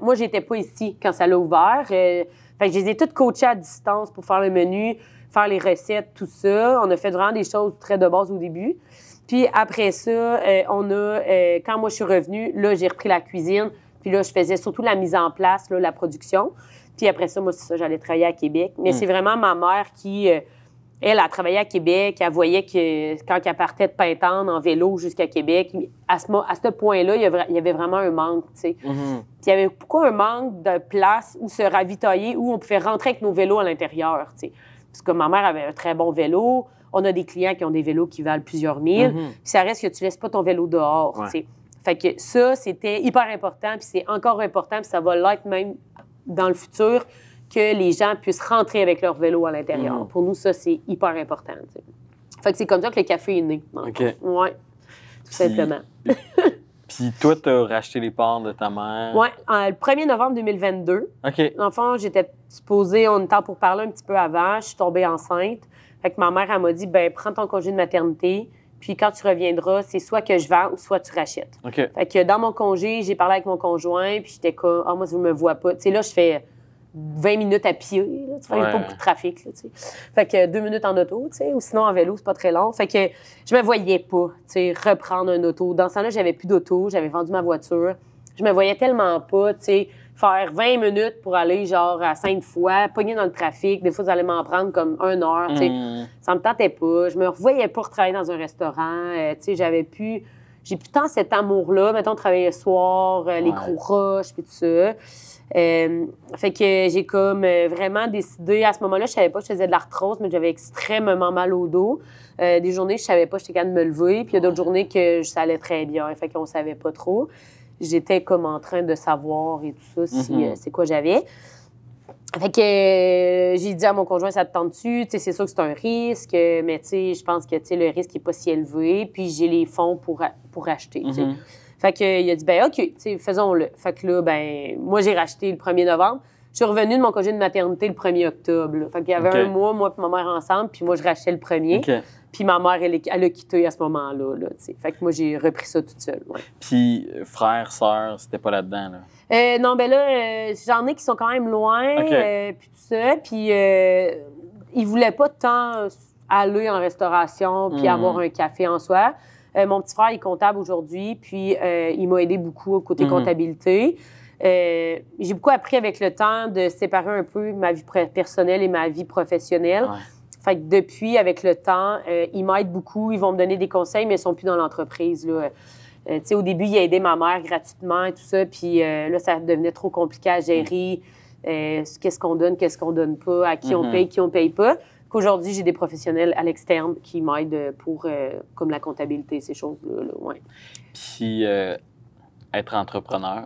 moi, j'étais pas ici quand ça l'a ouvert. Fait que je les ai toutes coachées à distance pour faire le menu, faire les recettes, tout ça. On a fait vraiment des choses très de base au début. Puis après ça, quand moi je suis revenue, là, j'ai repris la cuisine. Puis là, je faisais surtout la mise en place, là, la production. Puis après ça, moi, c'est ça, j'allais travailler à Québec. Mais c'est vraiment ma mère qui, elle, a travaillé à Québec. Elle voyait que quand elle partait de Pintendre en vélo jusqu'à Québec, à ce point-là, il y avait vraiment un manque, tu sais. Puis il y avait pourquoi un manque de place où se ravitailler, où on pouvait rentrer avec nos vélos à l'intérieur, tu sais. Parce que ma mère avait un très bon vélo. On a des clients qui ont des vélos qui valent plusieurs mille. Puis ça reste que tu laisses pas ton vélo dehors, tu sais. Fait que ça, c'était hyper important. Puis c'est encore important. Puis ça va l'être même dans le futur, que les gens puissent rentrer avec leur vélo à l'intérieur. Pour nous, ça, c'est hyper important. T'sais. Fait que c'est comme ça que le café est né. OK. Oui, tout simplement. Puis toi, tu as racheté les parts de ta mère? Oui, le 1er novembre 2022. OK. Dans le fond, j'étais supposée, on était pour parler un petit peu avant, je suis tombée enceinte. Fait que ma mère, elle m'a dit, prends ton congé de maternité, Puis quand tu reviendras, c'est soit que je vends ou soit tu rachètes. OK. Fait que dans mon congé, j'ai parlé avec mon conjoint, puis j'étais comme, ah, moi, je me vois pas. Tu sais, là, je fais 20 minutes à pied, là, tu vois, il n'y a pas beaucoup de trafic, là, tu sais. Fait que 2 minutes en auto, tu sais, ou sinon en vélo, c'est pas très long. Fait que je me voyais pas, tu sais, reprendre un auto. Dans ce temps-là, j'avais plus d'auto, j'avais vendu ma voiture. Je me voyais tellement pas, tu sais, faire 20 minutes pour aller, genre, à Sainte-Foy, pogner dans le trafic. Des fois, ça allait m'en prendre comme 1 heure, tu sais. Ça me tentait pas. Je me revoyais pas retravailler dans un restaurant. Tu sais, j'ai plus tant cet amour-là. Mettons, travailler le soir, les gros rushs, puis tout ça. Fait que j'ai comme vraiment décidé, à ce moment-là, je savais pas que je faisais de l'arthrose, mais j'avais extrêmement mal au dos. Des journées, je savais pas que j'étais capable de me lever, puis il y a d'autres journées que ça allait très bien, fait qu'on savait pas trop. J'étais comme en train de savoir et tout ça, si c'est quoi j'avais. Fait que j'ai dit à mon conjoint, ça te tente-tu? Tu sais, c'est sûr que c'est un risque, mais tu sais, je pense que, tu sais, le risque n'est pas si élevé, puis j'ai les fonds pour acheter, tu sais. Fait qu'il a dit, ben OK, tu sais, faisons-le. Fait que là, ben moi, j'ai racheté le 1er novembre. Je suis revenue de mon congé de maternité le 1er octobre. Là. Fait qu'il y avait un mois, moi et ma mère ensemble, puis moi, je rachetais le 1er. Puis ma mère, elle a quitté à ce moment-là, là, tu sais. Fait que moi, j'ai repris ça toute seule, ouais. Puis frère, sœur, c'était pas là-dedans, là? Non, ben là, j'en ai qui sont quand même loin, puis tout ça. Puis ils voulaient pas tant aller en restauration puis avoir un café en soi. Mon petit frère est comptable aujourd'hui, puis il m'a aidé beaucoup au côté comptabilité. J'ai beaucoup appris avec le temps de séparer un peu ma vie personnelle et ma vie professionnelle. Fait que depuis, avec le temps, ils m'aident beaucoup. Ils vont me donner des conseils, mais ils sont plus dans l'entreprise, là. Tu sais, au début, il a aidé ma mère gratuitement et tout ça, puis là, ça devenait trop compliqué à gérer. Qu'est-ce qu'on donne pas, à qui on paye pas. Qu'aujourd'hui, j'ai des professionnels à l'externe qui m'aident pour, comme la comptabilité, ces choses-là. Là, ouais. Puis, être entrepreneur,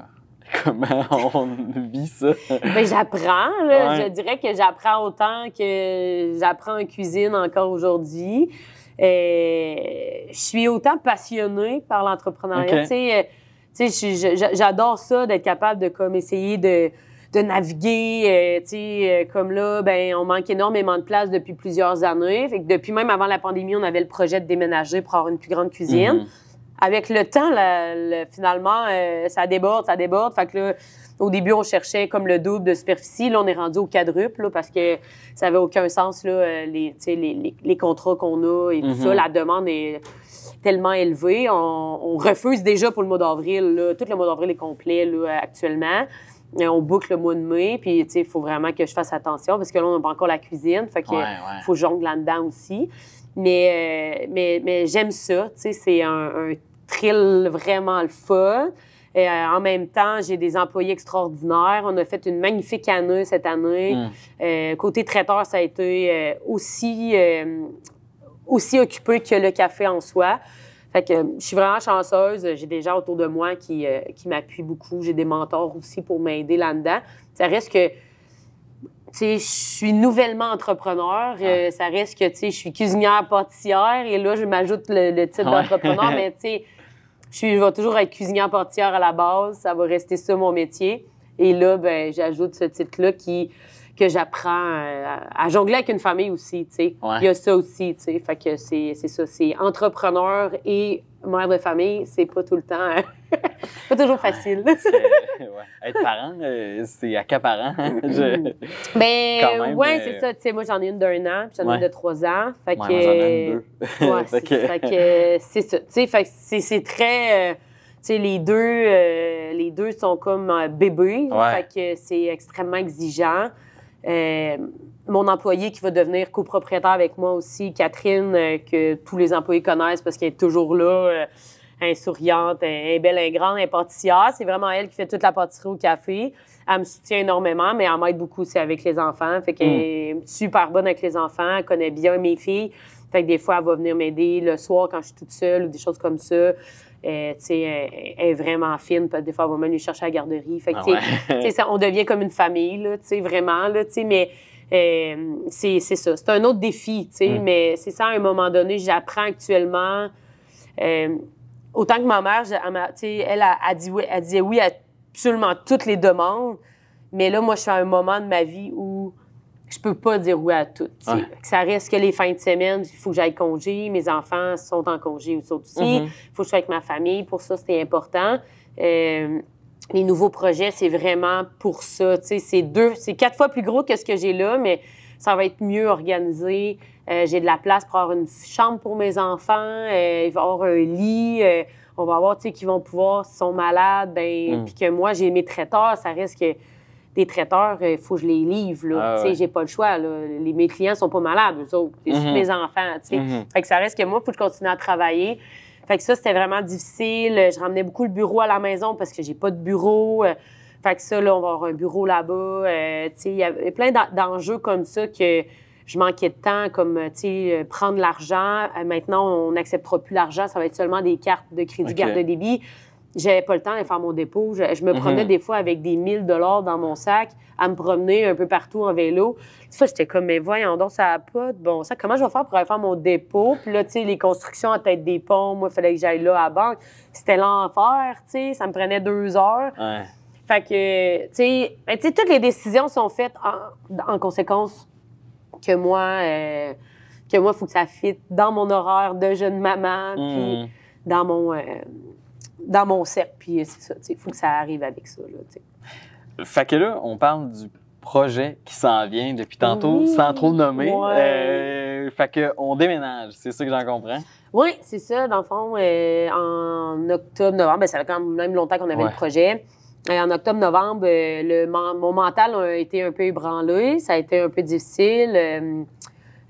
comment on vit ça? Bien, j'apprends, là. Je dirais que j'apprends autant que j'apprends en cuisine encore aujourd'hui. Je suis autant passionnée par l'entrepreneuriat. Tu sais, j'adore ça, d'être capable de comme essayer de naviguer. Tu sais, comme là, ben on manque énormément de place depuis plusieurs années. Fait que depuis même avant la pandémie, on avait le projet de déménager pour avoir une plus grande cuisine. Avec le temps, finalement, ça déborde. Fait que là, au début, on cherchait comme le double de superficie. Là, on est rendu au quadruple là, parce que ça n'avait aucun sens, là, les contrats qu'on a et tout ça. La demande est tellement élevée. On refuse déjà pour le mois d'avril. Là. Tout le mois d'avril est complet là, actuellement. On boucle le mois de mai. Puis, il faut vraiment que je fasse attention parce que là, on n'a pas encore la cuisine. Fait que faut jongler là-dedans aussi. Mais j'aime ça. C'est un thrill vraiment le fun. En même temps, j'ai des employés extraordinaires. On a fait une magnifique année cette année. Côté traiteur, ça a été aussi occupé que le café en soi. Fait que je suis vraiment chanceuse. J'ai des gens autour de moi qui m'appuient beaucoup. J'ai des mentors aussi pour m'aider là-dedans. Ça reste que, tu sais, je suis nouvellement entrepreneur. Ça reste que, tu sais, je suis cuisinière pâtissière. Et là, je m'ajoute le titre d'entrepreneur. Mais, tu sais, je vais toujours être cuisinière pâtissière à la base. Ça va rester ça, mon métier. Et là, ben j'ajoute ce titre-là que j'apprends à jongler avec une famille aussi, tu sais. Il y a ça aussi, tu sais. Fait que c'est ça. C'est entrepreneur et mère de famille, c'est pas tout le temps... pas toujours facile. Être parent, c'est accaparant. Ben, ouais, c'est ça. Tu sais, moi, j'en ai une d'1 an, puis j'en ai une de 3 ans. Fait que... moi, j'en ai une de 2. Fait que c'est ça. Tu sais, fait que c'est très... tu sais, les deux sont comme bébés. Fait que c'est extrêmement exigeant. Mon employée qui va devenir copropriétaire avec moi aussi, Catherine, que tous les employés connaissent parce qu'elle est toujours là, elle est souriante, elle est belle, elle est grande, elle est pâtissière. C'est vraiment elle qui fait toute la pâtisserie au café. Elle me soutient énormément, mais elle m'aide beaucoup aussi avec les enfants. Fait qu'elle est super bonne avec les enfants, elle connaît bien mes filles. Fait que des fois, elle va venir m'aider le soir quand je suis toute seule ou des choses comme ça. Elle est vraiment fine. Des fois, elle va même lui chercher à la garderie. Fait que, on devient comme une famille, là, vraiment. Là, mais c'est ça. C'est un autre défi. Mais c'est ça, à un moment donné, j'apprends actuellement. Autant que ma mère, elle disait oui à absolument toutes les demandes. Mais là, moi, je suis à un moment de ma vie où je peux pas dire oui à tout. Ouais. Ça reste que les fins de semaine, il faut que j'aille congé. Mes enfants sont en congé aussi. Il faut que je sois avec ma famille. Pour ça, c'était important. Les nouveaux projets, c'est vraiment pour ça. C'est 4 fois plus gros que ce que j'ai là, mais ça va être mieux organisé. J'ai de la place pour avoir une chambre pour mes enfants. Il va y avoir un lit. On va avoir, qui vont pouvoir, s'ils sont malades, puis que moi, j'ai mes traiteurs. Ça reste que des traiteurs, il faut que je les livre. Là. J'ai pas le choix. Là. Mes clients sont pas malades, eux autres. C'est juste mes enfants. Fait que ça reste que moi, il faut que je continue à travailler. Fait que ça, c'était vraiment difficile. Je ramenais beaucoup le bureau à la maison parce que j'ai pas de bureau. Fait que ça, là, on va avoir un bureau là-bas. Il y avait plein d'enjeux comme ça que je manquais de temps, comme, prendre l'argent. Maintenant, on n'acceptera plus l'argent. Ça va être seulement des cartes de crédit, carte de débit. J'avais pas le temps de faire mon dépôt. Je me promenais des fois avec des 1000 $ dans mon sac à me promener un peu partout en vélo. Des fois, j'étais comme, mais voyons donc, ça n'a pas de bon sens. Comment je vais faire pour aller faire mon dépôt? Puis là, les constructions à tête des ponts, moi, il fallait que j'aille là à la banque. C'était l'enfer, ça me prenait 2 heures. Ouais. Fait que, toutes les décisions sont faites en conséquence que moi, il faut que ça fitte dans mon horaire de jeune maman, puis dans mon cercle. Puis c'est ça, il faut que ça arrive avec ça. Là, fait que là, on parle du projet qui s'en vient depuis tantôt, sans trop le nommer. Ouais. Fait que on déménage, c'est ça que j'en comprends? Oui, c'est ça. Dans le fond, en octobre, novembre, ça fait quand même longtemps qu'on avait le projet. En octobre-novembre, mon mental a été un peu ébranlé. Ça a été un peu difficile.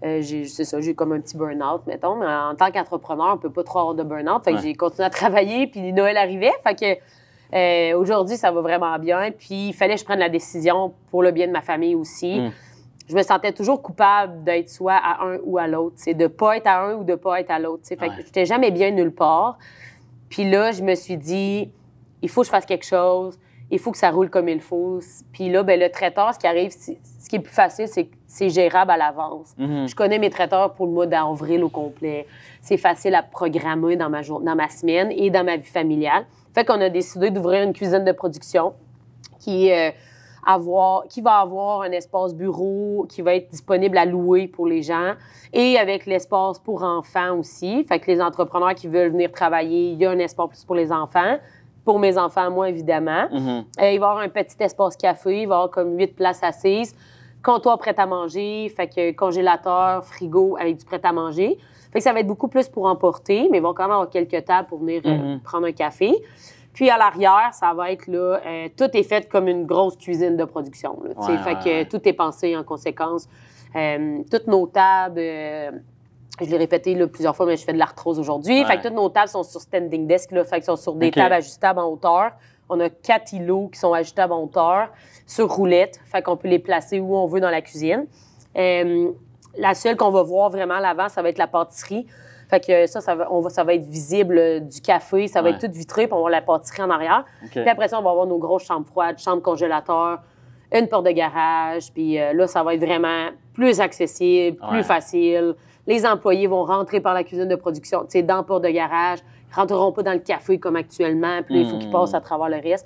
C'est ça, j'ai comme un petit burn-out, mettons. Mais en tant qu'entrepreneur, on peut pas trop avoir de burn-out. Fait que j'ai continué à travailler, puis Noël arrivait. Fait que aujourd'hui, ça va vraiment bien. Puis il fallait que je prenne la décision pour le bien de ma famille aussi. Je me sentais toujours coupable d'être soit à un ou à l'autre. C'est de pas être à un ou de pas être à l'autre. Fait que j'étais jamais bien nulle part. Puis là, je me suis dit, il faut que je fasse quelque chose. Il faut que ça roule comme il faut. Puis là, le traiteur, ce qui arrive, ce qui est plus facile, c'est que c'est gérable à l'avance. Je connais mes traiteurs pour le mois d'avril au complet. C'est facile à programmer dans ma semaine et dans ma vie familiale. Fait qu'on a décidé d'ouvrir une cuisine de production qui va avoir un espace bureau qui va être disponible à louer pour les gens et avec l'espace pour enfants aussi. Fait que les entrepreneurs qui veulent venir travailler, il y a un espace pour les enfants. Pour mes enfants, moi, évidemment. Il va y avoir un petit espace café. Il va y avoir comme 8 places assises. Comptoir prêt à manger. Fait que congélateur, frigo avec du prêt à manger. Fait que ça va être beaucoup plus pour emporter, mais ils vont quand même avoir quelques tables pour venir prendre un café. Puis à l'arrière, ça va être là, tout est fait comme une grosse cuisine de production. Là, fait que tout est pensé en conséquence. Toutes nos tables... je l'ai répété là, plusieurs fois, mais je fais de l'arthrose aujourd'hui. Fait que toutes nos tables sont sur standing desk, là, fait qu'elles sont sur des tables ajustables en hauteur. On a 4 îlots qui sont ajustables en hauteur, sur roulette, fait qu'on peut les placer où on veut dans la cuisine. La seule qu'on va voir vraiment à l'avant, ça va être la pâtisserie. Fait que ça va être visible du café, ça va être tout vitré, puis on va avoir la pâtisserie en arrière. Puis après ça, on va avoir nos grosses chambres froides, chambres congélateur, une porte de garage, puis là, ça va être vraiment plus accessible, plus facile. Les employés vont rentrer par la cuisine de production, dans la porte de garage. Ils ne rentreront pas dans le café comme actuellement. Puis là, il faut qu'ils passent à travers le reste.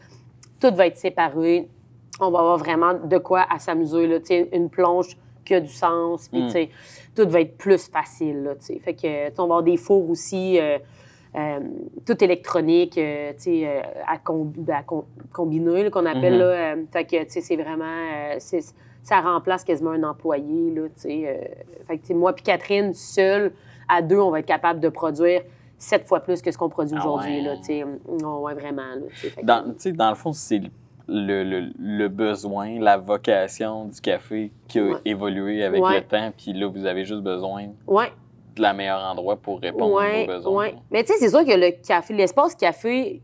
Tout va être séparé. On va avoir vraiment de quoi à s'amuser. Là, une plonge qui a du sens. Puis tout va être plus facile. Là, fait que, on va avoir des fours aussi, tout électronique, à combiner, qu'on appelle. Là, fait que c'est vraiment... ça remplace quasiment un employé, là, fait que, moi puis Catherine, seule, à 2, on va être capable de produire 7 fois plus que ce qu'on produit aujourd'hui, là, vraiment, là, dans le fond, c'est le besoin, la vocation du café qui a évolué avec le temps, puis là, vous avez juste besoin de la meilleure endroit pour répondre à vos besoins. Mais c'est sûr que le café, l'espace café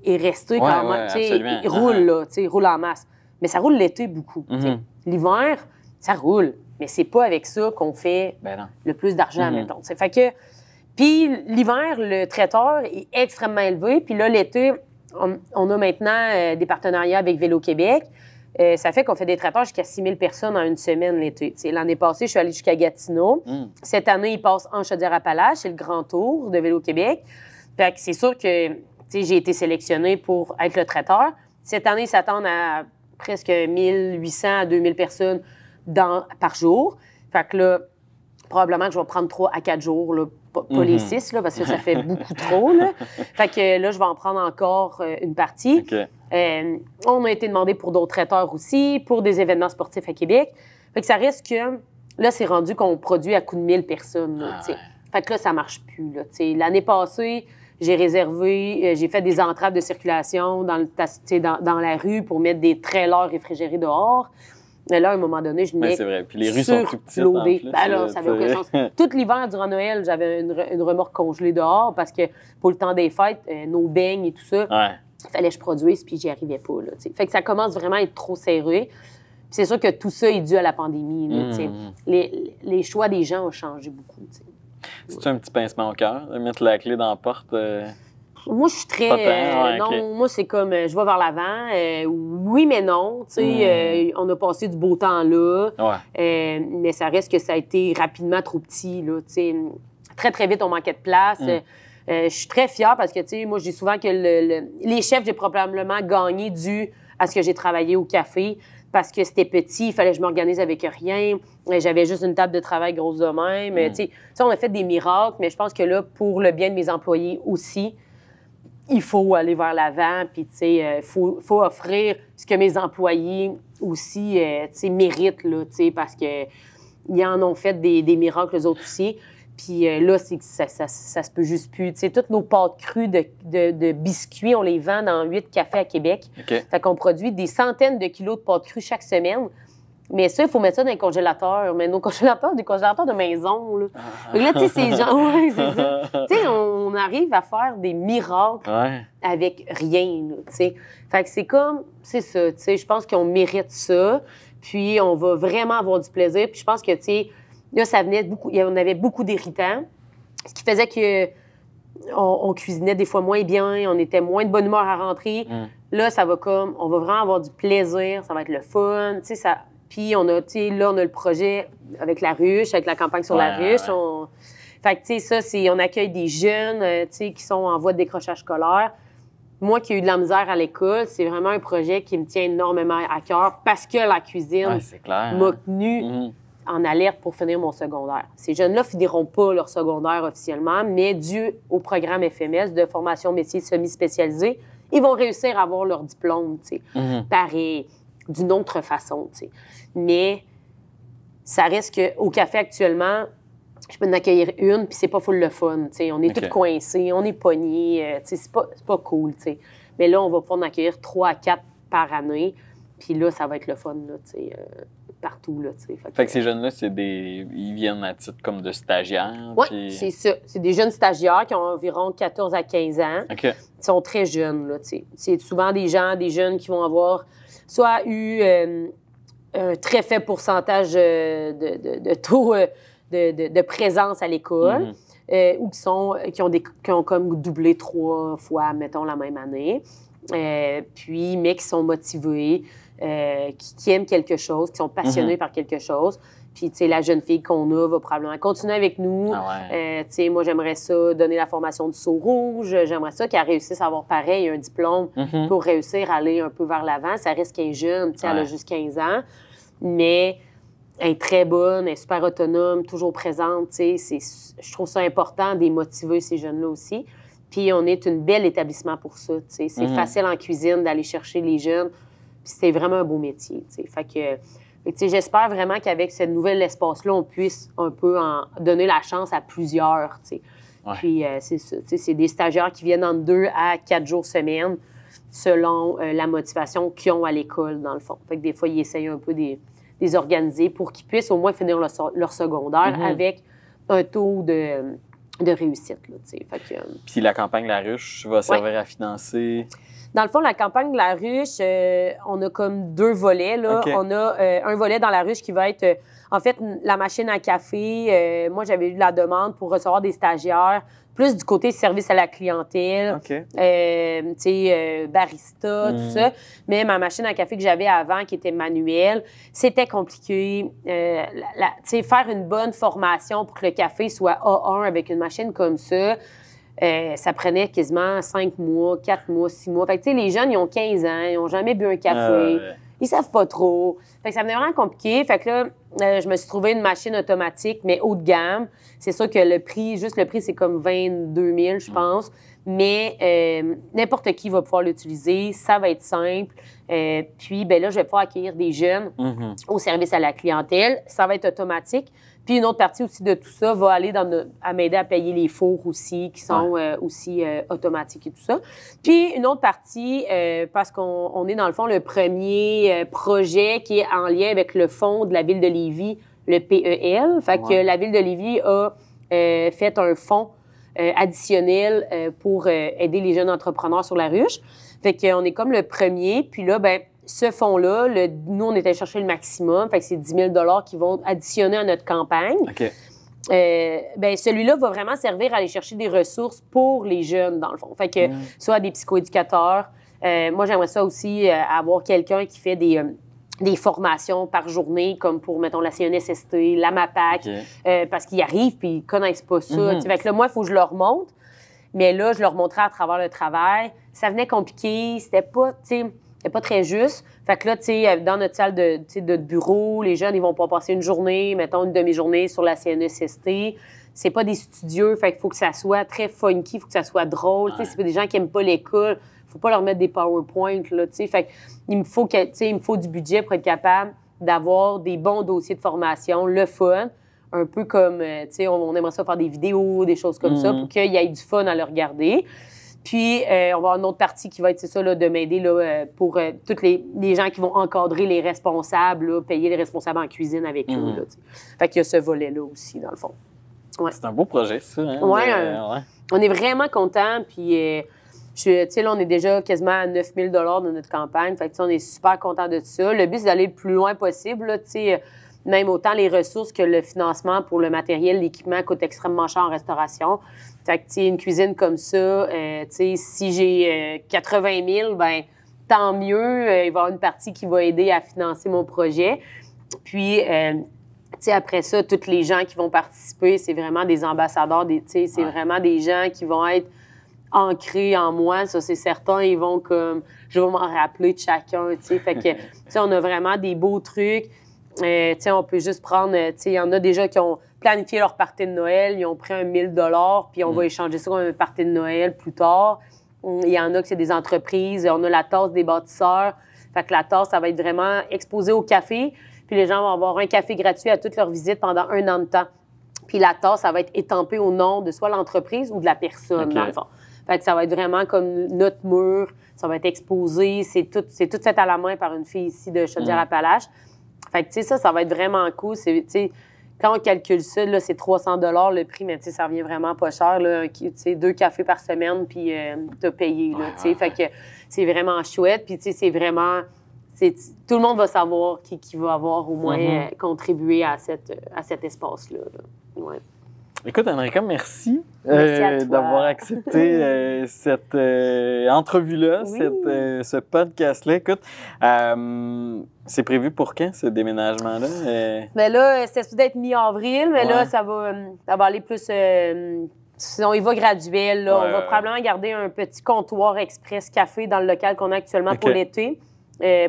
est resté quand même, il roule, là, il roule en masse. Mais ça roule l'été beaucoup. L'hiver, ça roule. Mais c'est pas avec ça qu'on fait le plus d'argent, mettons. Fait que, puis l'hiver, le traiteur est extrêmement élevé. Puis là, l'été, on a maintenant des partenariats avec Vélo-Québec. Ça fait qu'on fait des traiteurs jusqu'à 6000 personnes en une semaine l'été. L'année passée, je suis allée jusqu'à Gatineau. Cette année, ils passent en Chaudière-Appalaches. C'est le grand tour de Vélo-Québec. Fait que c'est sûr que j'ai été sélectionnée pour être le traiteur. Cette année, ils s'attendent à presque 1800 à 2000 personnes par jour. Fait que là, probablement que je vais prendre 3 à 4 jours, là, pas les 6, là, parce que ça fait beaucoup trop. Là. Fait que là, je vais en prendre encore une partie. Okay. On a été demandé pour d'autres traiteurs aussi, pour des événements sportifs à Québec. Fait que ça reste que, là, c'est rendu qu'on produit à coup de 1000 personnes. Là, ouais. Fait que là, ça marche plus. Là, l'année passée, j'ai réservé, j'ai fait des entraves de circulation dans la rue pour mettre des trailers réfrigérés dehors. Mais là, à un moment donné, je venais c'est vrai. Puis les rues sont plus petites en plus. Ben là, ça n'avait aucun sens. Tout l'hiver, durant Noël, j'avais une remorque congelée dehors parce que pour le temps des fêtes, nos beignes et tout ça, il fallait que je produise, puis j'y arrivais pas. Là, fait que ça commence vraiment à être trop serré. Puis c'est sûr que tout ça est dû à la pandémie. Là, les choix des gens ont changé beaucoup. C'est un petit pincement au cœur de mettre la clé dans la porte? Moi, je suis très... non, moi, c'est comme, je vais vers l'avant. Oui, mais non. On a passé du beau temps là. Mais ça reste que ça a été rapidement trop petit. Là, très, très vite, on manquait de place. Je suis très fière parce que, moi, je dis souvent que les chefs, j'ai probablement gagné dû à ce que j'ai travaillé au café. Parce que c'était petit, il fallait que je m'organise avec rien. J'avais juste une table de travail grosse de même. On a fait des miracles, mais je pense que là, pour le bien de mes employés aussi, il faut aller vers l'avant, puis faut offrir ce que mes employés aussi méritent, là, parce qu'ils en ont fait des miracles, eux autres aussi. Puis là, c'est que ça se peut juste plus. Toutes nos pâtes crues de biscuits, on les vend dans 8 cafés à Québec. Fait qu'on produit des centaines de kilos de pâtes crues chaque semaine. Mais ça, il faut mettre ça dans les congélateurs. Mais nos congélateurs, des congélateurs de maison, là. Donc là, tu sais, c'est genre... tu sais, on arrive à faire des miracles avec rien, là, tu sais. Fait que c'est comme... C'est ça, tu sais, je pense qu'on mérite ça. Puis on va vraiment avoir du plaisir. Puis je pense que, tu sais, là, ça venait beaucoup... On avait beaucoup d'irritants. Ce qui faisait que on cuisinait des fois moins bien, on était moins de bonne humeur à rentrer. Là, ça va comme... On va vraiment avoir du plaisir, ça va être le fun, tu sais, ça... Puis, on a le projet avec la ruche, avec la campagne sur la ruche. Fait que, tu sais, ça, on accueille des jeunes, qui sont en voie de décrochage scolaire. Moi qui ai eu de la misère à l'école, c'est vraiment un projet qui me tient énormément à cœur parce que la cuisine m'a tenue en alerte pour finir mon secondaire. Ces jeunes-là ne finiront pas leur secondaire officiellement, mais dû au programme FMS de formation métier semi-spécialisé, ils vont réussir à avoir leur diplôme, tu sais, pareil, d'une autre façon, tu sais. Mais ça reste qu'au café actuellement, je peux en accueillir une, puis c'est pas full le fun, tu sais. On est tous coincés, on est pognés, tu sais, c'est pas cool, tu sais. Mais là, on va pouvoir en accueillir 3 à 4 par année, puis là, ça va être le fun, là, tu sais, partout, là, tu sais. Fait que ces jeunes-là, ils viennent à titre comme de stagiaires? Oui, puis... c'est ça. C'est des jeunes stagiaires qui ont environ 14 à 15 ans. OK. Ils sont très jeunes, là, tu sais. C'est souvent des jeunes qui vont avoir soit eu un très faible pourcentage de taux de présence à l'école ou qui ont comme doublé 3 fois, mettons, la même année. Mais qui sont motivés, qui aiment quelque chose, qui sont passionnés par quelque chose. Puis, tu sais, la jeune fille qu'on a va probablement continuer avec nous. Tu sais, moi, j'aimerais ça donner la formation du Seau rouge. J'aimerais ça qu'elle réussisse à avoir pareil, un diplôme pour réussir à aller un peu vers l'avant. Ça reste qu'elle est jeune, tu sais, elle a juste 15 ans. Mais elle est très bonne, elle est super autonome, toujours présente, tu sais. Je trouve ça important de motiver ces jeunes-là aussi. Puis, on est un bel établissement pour ça, tu sais. C'est facile en cuisine d'aller chercher les jeunes. Puis, c'est vraiment un beau métier, tu sais. Fait que... j'espère vraiment qu'avec ce nouvel espace-là, on puisse un peu en donner la chance à plusieurs. Puis c'est ça. C'est des stagiaires qui viennent entre 2 à 4 jours semaine selon la motivation qu'ils ont à l'école, dans le fond. Fait que des fois, ils essayent un peu de les organiser pour qu'ils puissent au moins finir leur secondaire avec un taux de réussite. Là, fait que, puis la campagne La Ruche va servir à financer... Dans le fond, la campagne de la ruche, on a comme 2 volets. Là. On a un volet dans la ruche qui va être, en fait, la machine à café. Moi, j'avais eu de la demande pour recevoir des stagiaires, plus du côté service à la clientèle, tu sais, barista, tout ça. Mais ma machine à café que j'avais avant, qui était manuelle, c'était compliqué. Tu sais, faire une bonne formation pour que le café soit A1 avec une machine comme ça, ça prenait quasiment 5 mois, 4 mois, 6 mois. Fait que, tu sais, les jeunes, ils ont 15 ans, ils n'ont jamais bu un café. Ils savent pas trop. Fait que ça devenait vraiment compliqué. Fait que là, je me suis trouvé une machine automatique, mais haut de gamme. C'est sûr que le prix, c'est comme 22 000, je pense. Mais n'importe qui va pouvoir l'utiliser. Ça va être simple. Puis, ben là, je vais pouvoir accueillir des jeunes au service à la clientèle. Ça va être automatique. Puis, une autre partie aussi de tout ça va aller à m'aider à payer les fours aussi, qui sont aussi automatiques et tout ça. Puis, une autre partie, parce qu'on est dans le fond le premier projet qui est en lien avec le fonds de la Ville de Lévis, le PEL. Fait que la Ville de Lévis a fait un fonds additionnel pour aider les jeunes entrepreneurs sur la ruche. Fait qu'on est comme le premier. Puis là, ben ce fonds-là, nous, on était chercher le maximum. Fait que c'est 10 000 qui vont additionner à notre campagne. OK. Ben celui-là va vraiment servir à aller chercher des ressources pour les jeunes, dans le fond. Fait que soit des psychoéducateurs. Moi, j'aimerais ça aussi avoir quelqu'un qui fait des formations par journée, comme pour, mettons, la CNSST, la MAPAC, parce qu'ils arrivent puis ils connaissent pas ça. Fait que là, moi, il faut que je leur montre. Mais là, je leur montrais à travers le travail. Ça venait compliqué. C'était pas très juste. Fait que là, tu sais, dans notre salle de bureau, les jeunes, ils vont pas passer une journée, mettons une demi-journée sur la CNESST. C'est pas des studieux, fait qu'il faut que ça soit très funky, il faut que ça soit drôle. Tu sais, c'est pas des gens qui aiment pas l'école. Faut pas leur mettre des PowerPoint, là, tu sais. Fait qu'il me faut du budget pour être capable d'avoir des bons dossiers de formation, le fun. Un peu comme, tu sais, on aimerait ça faire des vidéos, des choses comme ça, pour qu'il y ait du fun à le regarder. Puis, on va avoir une autre partie qui va être, c'est ça, là, de m'aider là, pour tous les gens qui vont encadrer les responsables, là, payer les responsables en cuisine avec eux. Là, fait qu'il y a ce volet-là aussi, dans le fond. Ouais. C'est un beau projet, ça. Hein? Ouais. On est vraiment contents. Puis, tu sais, là, on est déjà quasiment à 9 000 dans notre campagne. Fait que, on est super contents de ça. Le but, c'est d'aller le plus loin possible, là, tu sais. Même autant les ressources que le financement pour le matériel, l'équipement coûte extrêmement cher en restauration. Fait que, tu sais, une cuisine comme ça, tu sais, si j'ai 80 000, ben tant mieux. Il va y avoir une partie qui va aider à financer mon projet. Puis, tu sais, après ça, tous les gens qui vont participer, c'est vraiment des ambassadeurs, tu sais, c'est vraiment des gens qui vont être ancrés en moi, ça, c'est certain. Ils vont comme... Je vais m'en rappeler de chacun, tu sais. Fait que, tu sais, on a vraiment des beaux trucs. On peut juste prendre, il y en a déjà qui ont planifié leur party de Noël, ils ont pris 1 000 $, puis on va échanger ça comme un party de Noël plus tard. Il y en a que c'est des entreprises. On a la tasse des bâtisseurs. Fait que la tasse, ça va être vraiment exposée au café. Puis les gens vont avoir un café gratuit à toute leur visite pendant 1 an de temps. Puis la tasse, ça va être étampée au nom de soit l'entreprise ou de la personne, dans le fond. Fait que ça va être vraiment comme notre mur. Ça va être exposé. C'est tout fait à la main par une fille ici de Chaudière-Appalaches. Fait que, tu sais, ça va être vraiment cool. Quand on calcule ça, là, c'est 300 $ le prix, mais tu sais, ça revient vraiment pas cher. Là, 2 cafés par semaine, puis t'as payé. Là, fait que c'est vraiment chouette. Puis, tu sais, c'est vraiment... tout le monde va savoir qui va avoir au moins contribué à cet espace-là. Là. Ouais. Écoute, Enrica, merci, merci d'avoir accepté cette entrevue-là, ce podcast-là. Écoute, c'est prévu pour quand, ce déménagement-là? Ben là, c'était supposé être mi-avril, mais là, ça va aller plus... on y va graduel. Là. On va probablement garder un petit comptoir express café dans le local qu'on a actuellement pour l'été,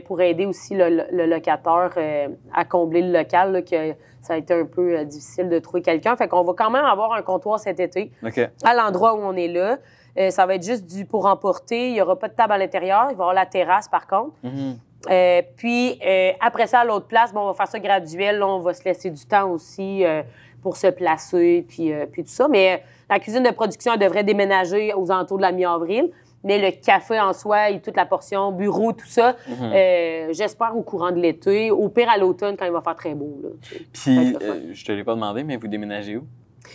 pour aider aussi le locataire à combler le local, là, que ça a été un peu difficile de trouver quelqu'un. Fait qu'on va quand même avoir un comptoir cet été à l'endroit où on est là. Ça va être juste du pour emporter. Il n'y aura pas de table à l'intérieur. Il va y avoir la terrasse, par contre. Puis, après ça, à l'autre place, on va faire ça graduel. Là, on va se laisser du temps aussi pour se placer, puis tout ça. Mais la cuisine de production, elle devrait déménager aux alentours de la mi-avril. Mais le café en soi et toute la portion, bureau, tout ça, j'espère au courant de l'été. Au pire, à l'automne, quand il va faire très beau. Là, puis, je te l'ai pas demandé, mais vous déménagez où?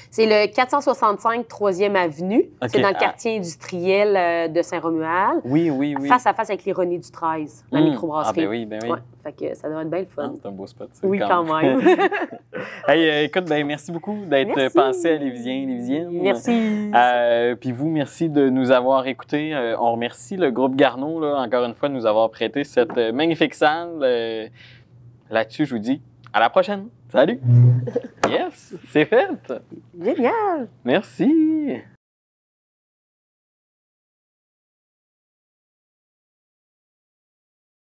C'est le 465 3e Avenue. C'est dans le quartier industriel de Saint-Romuald. Oui. Face à face avec l'Ironie du 13, la microbrasserie. Ah, ben oui. Ouais, fait que ça doit être bien le fun. C'est un beau spot. Ça, oui, quand même. Hey, écoute, merci beaucoup d'être passé à Lévisienne. Merci. Puis vous, merci de nous avoir écoutés. On remercie le groupe Garneau, là, encore une fois, de nous avoir prêté cette magnifique salle. Là-dessus, je vous dis à la prochaine. Salut! Yes! C'est fait! Génial! Merci!